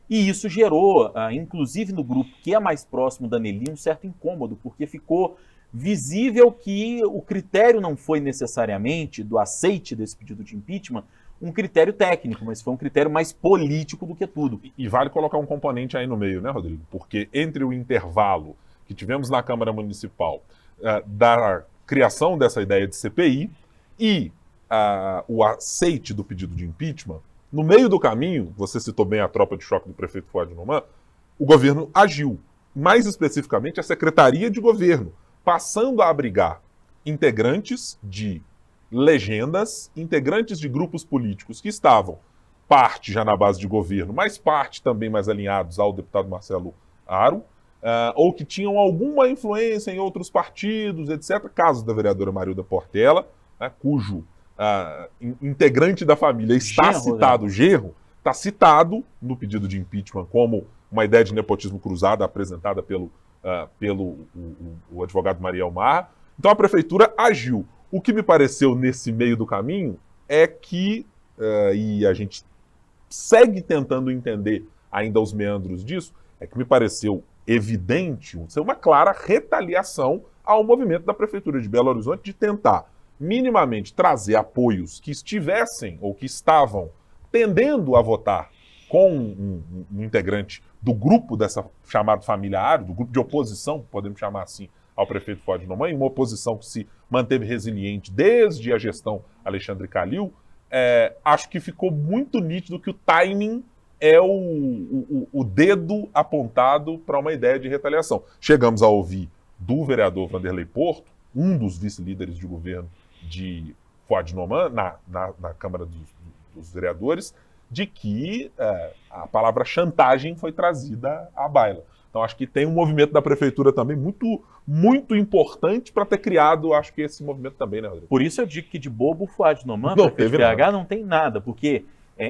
E isso gerou, inclusive no grupo que é mais próximo da Nelly, um certo incômodo, porque ficou visível que o critério não foi necessariamente do aceite desse pedido de impeachment um critério técnico, mas foi um critério mais político do que tudo. E vale colocar um componente aí no meio, né, Rodrigo? Porque entre o intervalo que tivemos na Câmara Municipal da criação dessa ideia de CPI e o aceite do pedido de impeachment, no meio do caminho, você citou bem a tropa de choque do prefeito Fouad Noman, o governo agiu. Mais especificamente, a Secretaria de Governo, passando a abrigar integrantes de legendas, integrantes de grupos políticos que estavam parte já na base de governo, mas parte também mais alinhados ao deputado Marcelo Aro, ou que tinham alguma influência em outros partidos, etc. Caso da vereadora Marilda Portela, né, cujo integrante da família está citado, genro, está citado no pedido de impeachment como uma ideia de nepotismo cruzada apresentada pelo o advogado Mariel Marra. Então a prefeitura agiu. O que me pareceu nesse meio do caminho é que, e a gente segue tentando entender ainda os meandros disso, é que me pareceu evidente ser uma clara retaliação ao movimento da Prefeitura de Belo Horizonte de tentar minimamente trazer apoios que estivessem ou que estavam tendendo a votar com um integrante do grupo dessa chamada família Aro, do grupo de oposição, podemos chamar assim, ao prefeito Fouad Noman, uma oposição que se manteve resiliente desde a gestão Alexandre Calil. Acho que ficou muito nítido que o timing é o dedo apontado para uma ideia de retaliação. Chegamos a ouvir do vereador Vanderlei Porto, um dos vice-líderes de governo de Fouad Noman, na Câmara dos Vereadores, de que a palavra chantagem foi trazida à baila. Então acho que tem um movimento da prefeitura também muito, muito importante para ter criado, acho que esse movimento também, né, Rodrigo? Por isso eu digo que de bobo o Fouad Noman, prefeito de BH, não tem nada, porque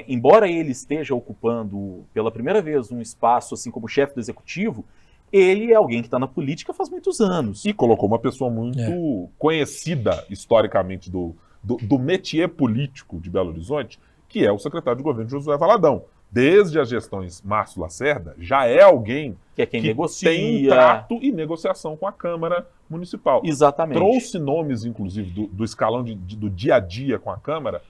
embora ele esteja ocupando pela primeira vez um espaço assim como chefe do executivo, ele é alguém que está na política faz muitos anos. E colocou uma pessoa muito conhecida historicamente do métier político de Belo Horizonte, que é o secretário de governo Josué Valadão. Desde as gestões Márcio Lacerda, já é alguém que negocia, tem um trato e negociação com a Câmara Municipal. Exatamente. Trouxe nomes, inclusive, do escalão do dia a dia com a Câmara,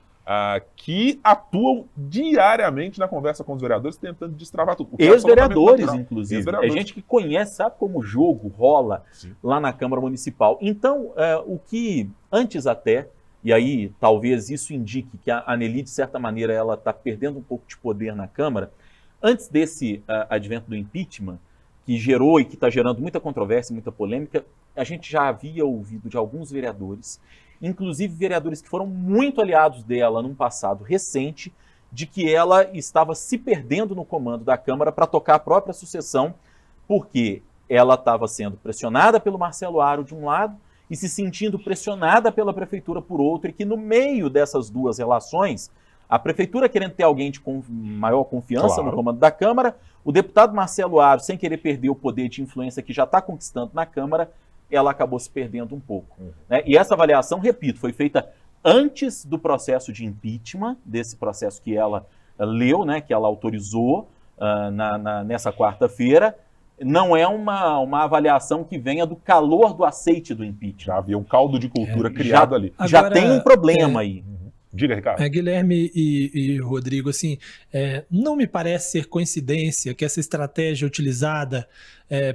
que atuam diariamente na conversa com os vereadores, tentando destravar tudo. Ex-vereadores, inclusive. É gente que conhece, sabe como o jogo rola lá na Câmara Municipal. Então, o que antes até, e aí talvez isso indique que a Anneli, de certa maneira, ela está perdendo um pouco de poder na Câmara, antes desse advento do impeachment, que gerou e que está gerando muita controvérsia, muita polêmica, a gente já havia ouvido de alguns vereadores, inclusive vereadores que foram muito aliados dela num passado recente, de que ela estava se perdendo no comando da Câmara para tocar a própria sucessão, porque ela estava sendo pressionada pelo Marcelo Aro de um lado e se sentindo pressionada pela prefeitura por outro, e que no meio dessas duas relações, a prefeitura querendo ter alguém de maior confiança no comando da Câmara, o deputado Marcelo Aro, sem querer perder o poder de influência que já está conquistando na Câmara, ela acabou se perdendo um pouco. Né? E essa avaliação, repito, foi feita antes do processo de impeachment, desse processo que ela leu, né, que ela autorizou nessa quarta-feira. Não é uma avaliação que venha do calor do aceite do impeachment. Já havia um caldo de cultura criado ali. Já agora, tem um problema aí. Diga, Ricardo. Guilherme e Rodrigo, assim, não me parece ser coincidência que essa estratégia utilizada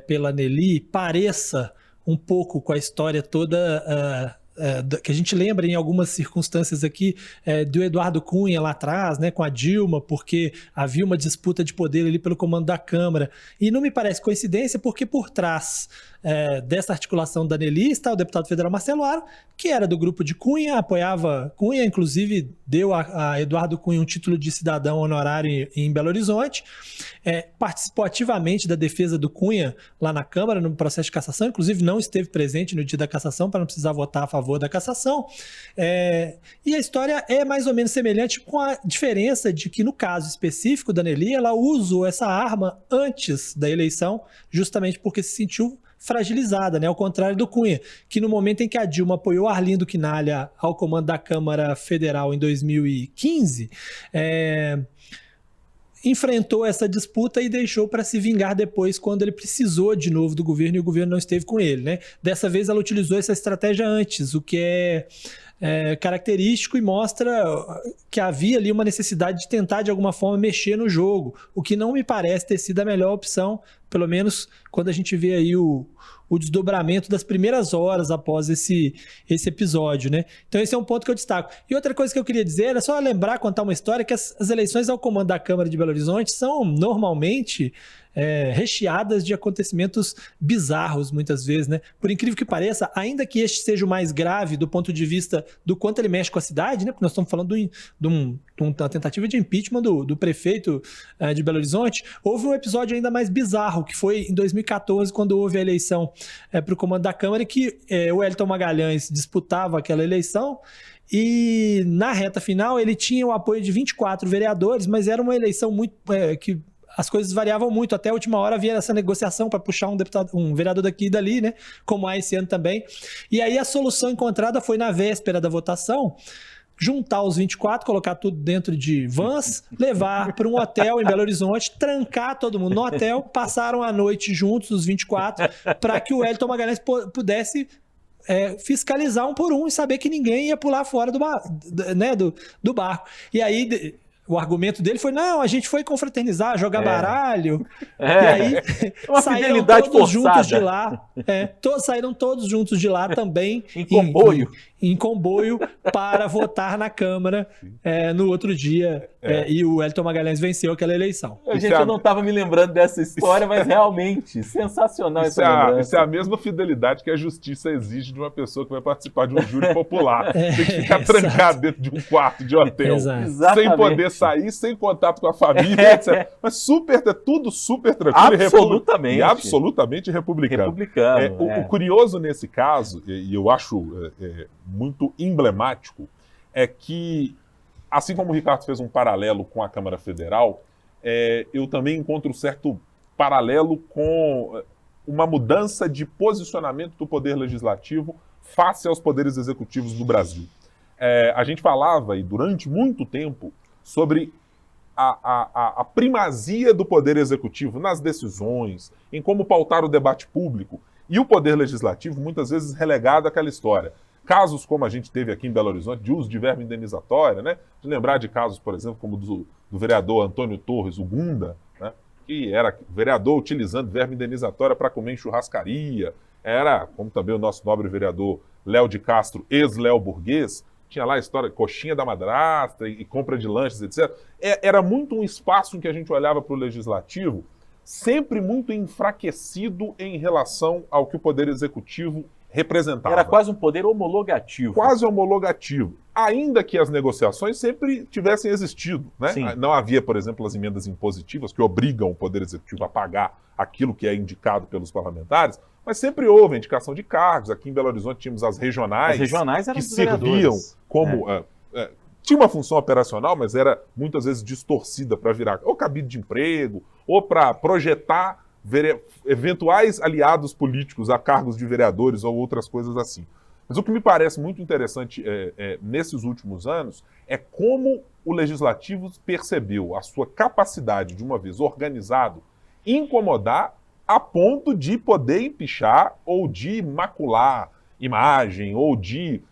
pela Anneli pareça um pouco com a história toda que a gente lembra em algumas circunstâncias aqui do Eduardo Cunha lá atrás, né, com a Dilma, porque havia uma disputa de poder ali pelo comando da Câmara. E não me parece coincidência porque por trás dessa articulação da Anneli está o deputado federal Marcelo Aro, que era do grupo de Cunha, apoiava Cunha, inclusive deu a Eduardo Cunha um título de cidadão honorário em Belo Horizonte, participou ativamente da defesa do Cunha lá na Câmara, no processo de cassação, inclusive não esteve presente no dia da cassação para não precisar votar a favor da cassação. E a história é mais ou menos semelhante, com a diferença de que no caso específico da Anneli, ela usou essa arma antes da eleição, justamente porque se sentiu fragilizada, né? Ao contrário do Cunha, que no momento em que a Dilma apoiou Arlindo Quinalha ao comando da Câmara Federal em 2015, enfrentou essa disputa e deixou para se vingar depois, quando ele precisou de novo do governo e o governo não esteve com ele, né? Dessa vez ela utilizou essa estratégia antes, o que é característico e mostra que havia ali uma necessidade de tentar, de alguma forma, mexer no jogo, o que não me parece ter sido a melhor opção, pelo menos quando a gente vê aí o desdobramento das primeiras horas após esse episódio, né? Então esse é um ponto que eu destaco. E outra coisa que eu queria dizer era só lembrar, contar uma história, que as eleições ao comando da Câmara de Belo Horizonte são normalmente recheadas de acontecimentos bizarros, muitas vezes, né? Por incrível que pareça, ainda que este seja o mais grave do ponto de vista do quanto ele mexe com a cidade, né? Porque nós estamos falando de uma tentativa de impeachment do prefeito de Belo Horizonte, houve um episódio ainda mais bizarro, que foi em 2014, quando houve a eleição para o comando da Câmara, que o Wellington Magalhães disputava aquela eleição, e na reta final ele tinha o apoio de 24 vereadores, mas era uma eleição muito que as coisas variavam muito, até a última hora havia essa negociação para puxar um vereador daqui e dali, né? Como há esse ano também. E aí a solução encontrada foi, na véspera da votação, juntar os 24, colocar tudo dentro de vans, levar para um hotel em Belo Horizonte, trancar todo mundo no hotel, passaram a noite juntos, os 24, para que o Wellington Magalhães pudesse fiscalizar um por um e saber que ninguém ia pular fora do barco. E aí o argumento dele foi, não, a gente foi confraternizar, jogar baralho, e aí saíram todos juntos de lá, saíram todos juntos de lá também, em comboio para votar na Câmara no outro dia, e o Wellington Magalhães venceu aquela eleição. Eu não estava me lembrando dessa história, mas realmente, sensacional essa lembrança. Isso é a mesma fidelidade que a justiça exige de uma pessoa que vai participar de um júri popular. Tem que ficar trancado dentro de um quarto de hotel, sem poder sair, sem contato com a família, etc. Mas tudo super tranquilo. Absolutamente republicano. O curioso nesse caso, e eu acho muito emblemático, é que, assim como o Ricardo fez um paralelo com a Câmara Federal, eu também encontro um certo paralelo com uma mudança de posicionamento do Poder Legislativo face aos poderes executivos do Brasil. A gente falava, e durante muito tempo, sobre a primazia do Poder Executivo nas decisões, em como pautar o debate público, e o Poder Legislativo muitas vezes relegado àquela história. Casos como a gente teve aqui em Belo Horizonte, de uso de verba indenizatória, né? De lembrar de casos, por exemplo, como do vereador Antônio Torres, o Gunda, né? Que era vereador utilizando verba indenizatória para comer em churrascaria. Era, como também o nosso nobre vereador Léo de Castro, ex-Léo Burguês, tinha lá a história de coxinha da madrasta e compra de lanches, etc. Era muito um espaço em que a gente olhava para o Legislativo sempre muito enfraquecido em relação ao que o Poder Executivo representava. Era quase um poder homologativo. Quase homologativo. Ainda que as negociações sempre tivessem existido, né? Não havia, por exemplo, as emendas impositivas que obrigam o Poder Executivo a pagar aquilo que é indicado pelos parlamentares, mas sempre houve a indicação de cargos. Aqui em Belo Horizonte tínhamos as regionais eram que serviam como... tinha uma função operacional, mas era muitas vezes distorcida para virar ou cabide de emprego, ou para projetar eventuais aliados políticos a cargos de vereadores ou outras coisas assim. Mas o que me parece muito interessante nesses últimos anos é como o Legislativo percebeu a sua capacidade, de uma vez organizado, incomodar a ponto de poder empichar ou de macular imagem ou de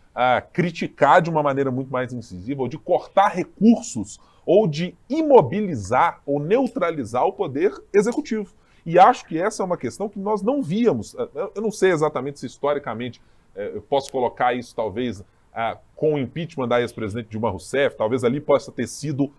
criticar de uma maneira muito mais incisiva, ou de cortar recursos, ou de imobilizar ou neutralizar o Poder Executivo. E acho que essa é uma questão que nós não víamos. Eu não sei exatamente se historicamente eu posso colocar isso talvez com o impeachment da ex-presidente Dilma Rousseff, talvez ali possa ter sido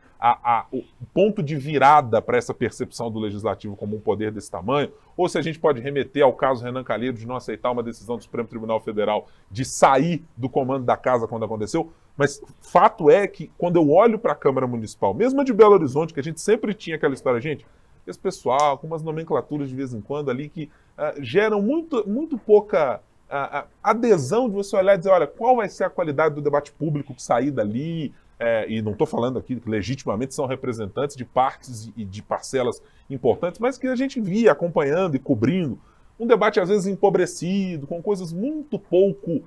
o ponto de virada para essa percepção do Legislativo como um poder desse tamanho, ou se a gente pode remeter ao caso Renan Calheiros de não aceitar uma decisão do Supremo Tribunal Federal de sair do comando da casa quando aconteceu. Mas fato é que quando eu olho para a Câmara Municipal, mesmo a de Belo Horizonte, que a gente sempre tinha aquela história, gente, esse pessoal com umas nomenclaturas de vez em quando ali que geram muito pouca adesão de você olhar e dizer, olha, qual vai ser a qualidade do debate público que sair dali, e não estou falando aqui que legitimamente são representantes de partes e de parcelas importantes, mas que a gente via acompanhando e cobrindo um debate às vezes empobrecido, com coisas muito pouco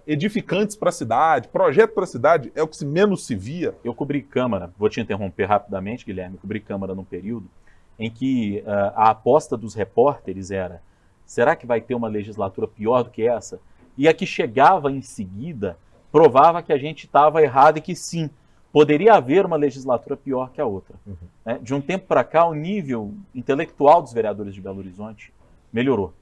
edificantes para a cidade, projeto para a cidade é o que menos se via. Eu cobri Câmara, vou te interromper rapidamente, Guilherme, eu cobri Câmara num período em que a aposta dos repórteres era: será que vai ter uma legislatura pior do que essa? E a que chegava em seguida provava que a gente estava errado e que sim, poderia haver uma legislatura pior que a outra. Né? De um tempo para cá, o nível intelectual dos vereadores de Belo Horizonte melhorou.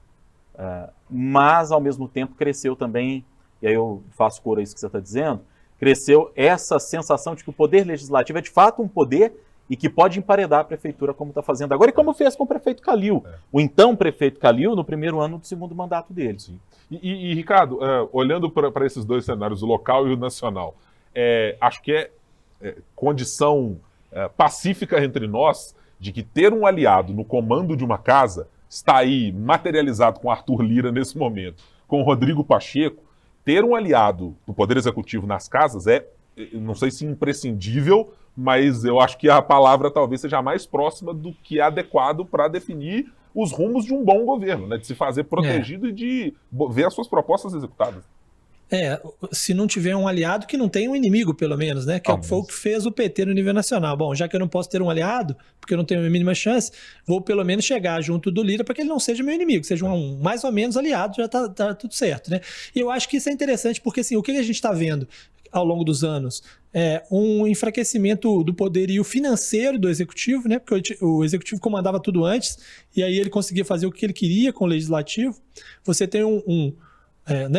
Mas, ao mesmo tempo, cresceu também, e aí eu faço coro a isso que você está dizendo, cresceu essa sensação de que o poder legislativo é de fato um poder e que pode emparedar a prefeitura como está fazendo agora, e como fez com o prefeito Calil. O então prefeito Calil, no primeiro ano do segundo mandato dele. Sim. E Ricardo, olhando para esses dois cenários, o local e o nacional, acho que é condição pacífica entre nós de que ter um aliado no comando de uma casa está aí materializado com Arthur Lira nesse momento, com Rodrigo Pacheco. Ter um aliado do Poder Executivo nas casas não sei se imprescindível, mas eu acho que a palavra talvez seja mais próxima do que é adequado para definir os rumos de um bom governo, né? De se fazer protegido e de ver as suas propostas executadas. Se não tiver um aliado, que não tenha um inimigo, pelo menos, né? Que foi o que fez o PT no nível nacional. Bom, já que eu não posso ter um aliado, porque eu não tenho a mínima chance, vou pelo menos chegar junto do Lira para que ele não seja meu inimigo, seja um mais ou menos aliado, já tá tudo certo, né? E eu acho que isso é interessante, porque assim, o que a gente está vendo ao longo dos anos um enfraquecimento do poderio financeiro do executivo, né? Porque o executivo comandava tudo antes, e aí ele conseguia fazer o que ele queria com o legislativo. Você tem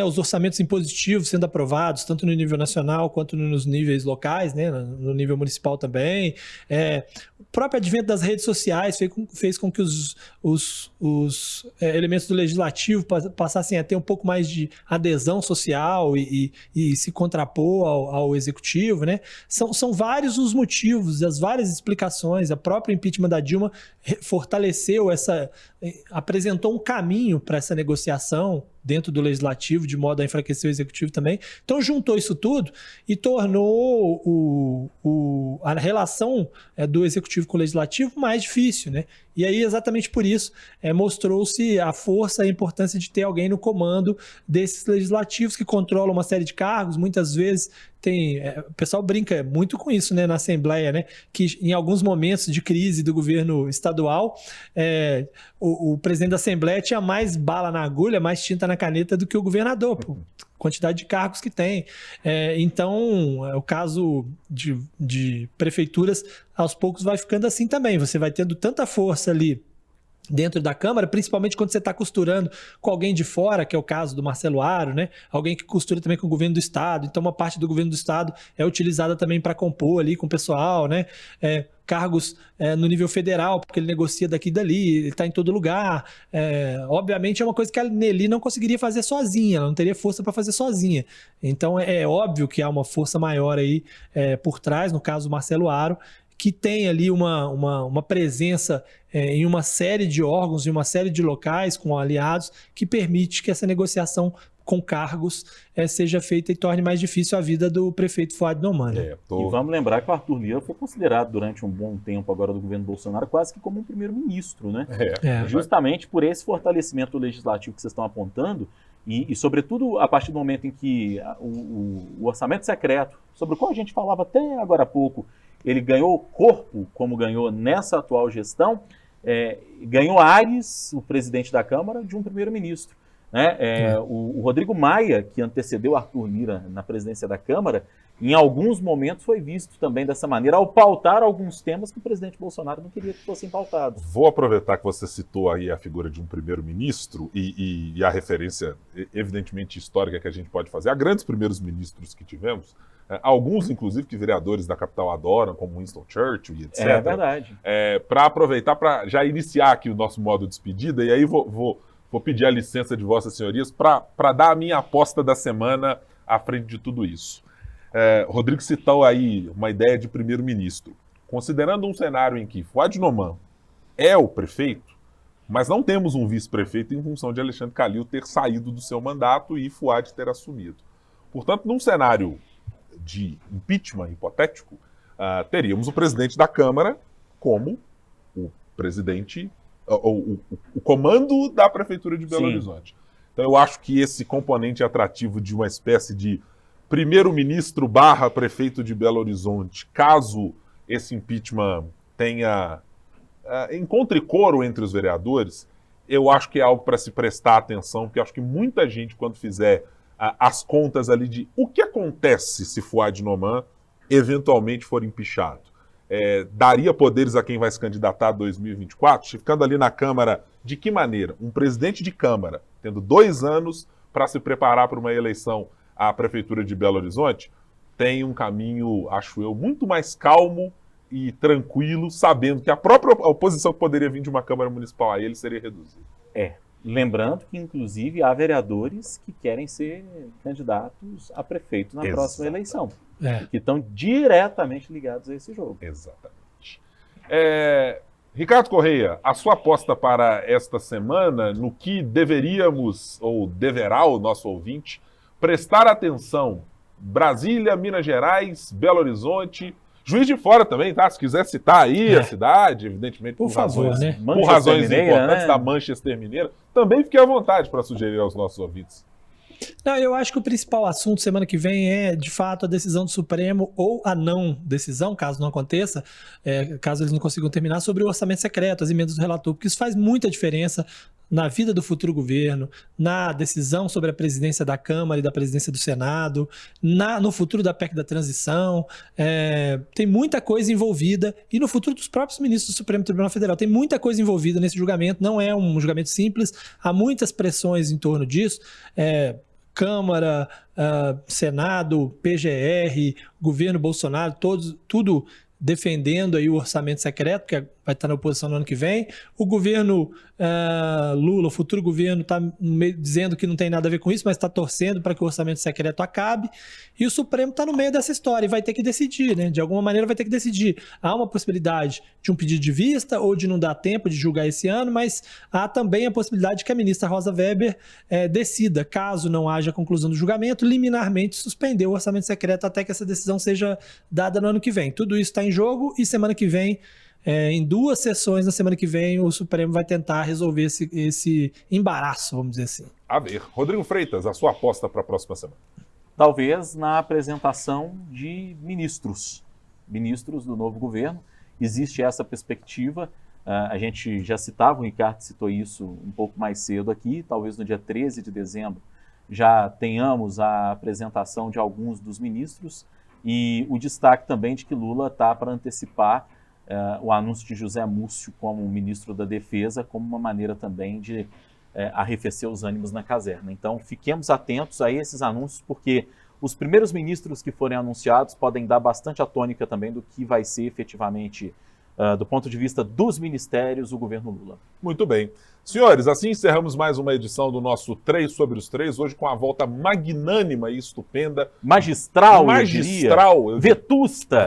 os orçamentos impositivos sendo aprovados, tanto no nível nacional quanto nos níveis locais, né, no nível municipal também. O próprio advento das redes sociais fez com que os elementos do legislativo passassem a ter um pouco mais de adesão social e se contrapor ao executivo, né? São vários os motivos, as várias explicações. A própria impeachment da Dilma fortaleceu apresentou um caminho para essa negociação dentro do legislativo, de modo a enfraquecer o executivo também. Então juntou isso tudo e tornou a relação do executivo com o legislativo mais difícil, né? E aí, exatamente por isso, mostrou-se a força e a importância de ter alguém no comando desses legislativos que controlam uma série de cargos. Muitas vezes o pessoal brinca muito com isso, né, na Assembleia, né, que em alguns momentos de crise do governo estadual, o presidente da Assembleia tinha mais bala na agulha, mais tinta na caneta do que o governador, por quantidade de cargos que tem. Então, o caso de prefeituras, aos poucos vai ficando assim também. Você vai tendo tanta força ali dentro da Câmara, principalmente quando você está costurando com alguém de fora, que é o caso do Marcelo Aro, né? Alguém que costura também com o governo do Estado. Então, uma parte do governo do Estado é utilizada também para compor ali com o pessoal, né? Cargos no nível federal, porque ele negocia daqui e dali, ele está em todo lugar. Obviamente, é uma coisa que a Nelly não conseguiria fazer sozinha, ela não teria força para fazer sozinha. Então, é óbvio que há uma força maior aí por trás, no caso, o Marcelo Aro, que tem ali uma presença em uma série de órgãos, em uma série de locais com aliados, que permite que essa negociação com cargos seja feita e torne mais difícil a vida do prefeito Fuad Nomani. E vamos lembrar que o Arthur Lira foi considerado durante um bom tempo agora do governo Bolsonaro quase que como um primeiro-ministro, né? Justamente por esse fortalecimento legislativo que vocês estão apontando e sobretudo a partir do momento em que o orçamento secreto, sobre o qual a gente falava até agora há pouco, ele ganhou corpo, como ganhou nessa atual gestão, ganhou ares, o presidente da Câmara, de um primeiro-ministro. Né? O Rodrigo Maia, que antecedeu Arthur Lira na presidência da Câmara, em alguns momentos foi visto também dessa maneira, ao pautar alguns temas que o presidente Bolsonaro não queria que fossem pautados. Vou aproveitar que você citou aí a figura de um primeiro-ministro e a referência, evidentemente, histórica que a gente pode fazer a grandes primeiros ministros que tivemos. Alguns, inclusive, que vereadores da capital adoram, como Winston Churchill e etc. É verdade. Para aproveitar, para já iniciar aqui o nosso modo de despedida, e aí vou pedir a licença de vossas senhorias para dar a minha aposta da semana à frente de tudo isso. Rodrigo citou aí uma ideia de primeiro-ministro. Considerando um cenário em que Fuad Noman é o prefeito, mas não temos um vice-prefeito em função de Alexandre Calil ter saído do seu mandato e Fuad ter assumido. Portanto, num cenário de impeachment hipotético, teríamos o presidente da Câmara como o presidente, o comando da Prefeitura de Belo Horizonte. Então eu acho que esse componente atrativo de uma espécie de primeiro-ministro / prefeito de Belo Horizonte, caso esse impeachment encontre coro entre os vereadores, eu acho que é algo para se prestar atenção, porque eu acho que muita gente, quando fizer as contas ali de o que acontece se Fouad Noman eventualmente for empichado. Daria poderes a quem vai se candidatar a 2024? Ficando ali na Câmara, de que maneira? Um presidente de Câmara, tendo 2 anos para se preparar para uma eleição à Prefeitura de Belo Horizonte, tem um caminho, acho eu, muito mais calmo e tranquilo, sabendo que a própria oposição que poderia vir de uma Câmara Municipal a ele seria reduzida. Lembrando que, inclusive, há vereadores que querem ser candidatos a prefeito na próxima eleição. Que estão diretamente ligados a esse jogo. Exatamente. Ricardo Correia, a sua aposta para esta semana no que deveríamos, ou deverá o nosso ouvinte, prestar atenção: Brasília, Minas Gerais, Belo Horizonte, Juiz de Fora também, tá? Se quiser citar aí a cidade, evidentemente por razões, né? Por razões importantes, né? Da Manchester Mineira, também fique à vontade para sugerir aos nossos ouvintes. Não, eu acho que o principal assunto semana que vem é, de fato, a decisão do Supremo ou a não decisão, caso não aconteça, caso eles não consigam terminar, sobre o orçamento secreto, as emendas do relator, porque isso faz muita diferença na vida do futuro governo, na decisão sobre a presidência da Câmara e da presidência do Senado, no futuro da PEC da transição. Tem muita coisa envolvida, e no futuro dos próprios ministros do Supremo Tribunal Federal. Tem muita coisa envolvida nesse julgamento, não é um julgamento simples, há muitas pressões em torno disso. Câmara, Senado, PGR, governo Bolsonaro, tudo defendendo aí o orçamento secreto, que vai estar na oposição no ano que vem. O governo Lula, o futuro governo, está dizendo que não tem nada a ver com isso, mas está torcendo para que o orçamento secreto acabe. E o Supremo está no meio dessa história e vai ter que decidir, né? De alguma maneira vai ter que decidir. Há uma possibilidade de um pedido de vista ou de não dar tempo de julgar esse ano, mas há também a possibilidade de que a ministra Rosa Weber decida, caso não haja conclusão do julgamento, liminarmente suspender o orçamento secreto até que essa decisão seja dada no ano que vem. Tudo isso está em jogo e semana que vem, em 2 sessões na semana que vem, o Supremo vai tentar resolver esse embaraço, vamos dizer assim. A ver. Rodrigo Freitas, a sua aposta para a próxima semana? Talvez na apresentação de ministros do novo governo. Existe essa perspectiva. A gente já citava, o Ricardo citou isso um pouco mais cedo aqui, talvez no dia 13 de dezembro já tenhamos a apresentação de alguns dos ministros, e o destaque também de que Lula está para antecipar o anúncio de José Múcio como ministro da Defesa, como uma maneira também de arrefecer os ânimos na caserna. Então, fiquemos atentos a esses anúncios, porque os primeiros ministros que forem anunciados podem dar bastante a tônica também do que vai ser efetivamente, do ponto de vista dos ministérios, o governo Lula. Muito bem. Senhores, assim encerramos mais uma edição do nosso 3 sobre os 3, hoje com a volta magnânima e estupenda. Magistral, eu diria. Vetusta.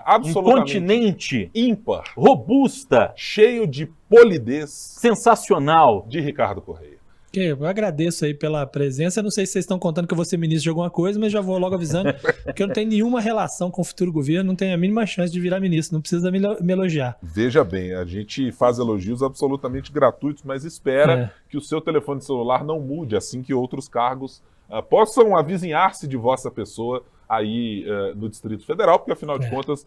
Absolutamente. Incontinente. Ímpar. Robusta. Cheio de polidez. Sensacional. De Ricardo Correia. Eu agradeço aí pela presença. Eu não sei se vocês estão contando que eu vou ser ministro de alguma coisa, mas já vou logo avisando que eu não tenho nenhuma relação com o futuro governo, não tenho a mínima chance de virar ministro, não precisa me elogiar. Veja bem, a gente faz elogios absolutamente gratuitos, mas espera que o seu telefone celular não mude assim que outros cargos possam avizinhar-se de vossa pessoa aí no Distrito Federal, porque afinal de contas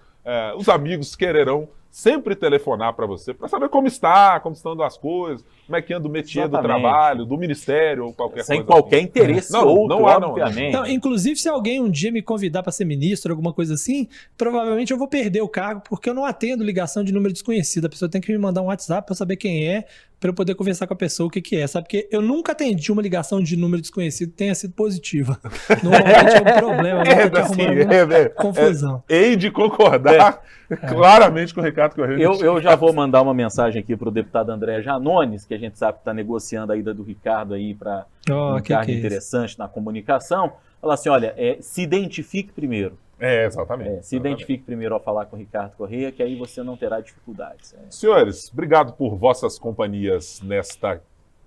os amigos quererão sempre telefonar para você, para saber como estão as coisas, como é que anda o métier do trabalho, do ministério ou qualquer coisa. Sem qualquer interesse outro, obviamente. Então, inclusive, se alguém um dia me convidar para ser ministro, alguma coisa assim, provavelmente eu vou perder o cargo, porque eu não atendo ligação de número desconhecido. A pessoa tem que me mandar um WhatsApp para eu saber quem é, para eu poder conversar com a pessoa o que é, sabe? Porque eu nunca atendi uma ligação de número desconhecido que tenha sido positiva. Normalmente é um problema, confusão. Hei de concordar claramente com o Ricardo Correia. Eu já vou mandar uma mensagem aqui para o deputado André Janones, que a gente sabe que está negociando a ida do Ricardo aí para um cargo interessante na comunicação. Falar assim, olha, se identifique primeiro. Exatamente. Se identifique primeiro ao falar com o Ricardo Correia, que aí você não terá dificuldades. Senhores, obrigado por vossas companhias nesta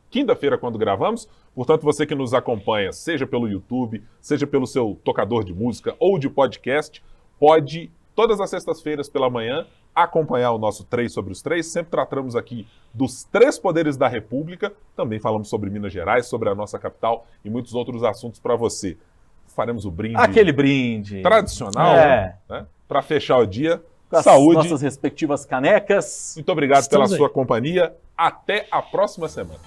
quinta-feira, quando gravamos. Portanto, você que nos acompanha, seja pelo YouTube, seja pelo seu tocador de música ou de podcast, pode, todas as sextas-feiras pela manhã, acompanhar o nosso 3 sobre os 3. Sempre tratamos aqui dos 3 poderes da República. Também falamos sobre Minas Gerais, sobre a nossa capital e muitos outros assuntos para você. Faremos o brinde. Aquele brinde. Tradicional, né? Para fechar o dia. Com saúde. As nossas respectivas canecas. Muito obrigado pela sua companhia. Até a próxima semana.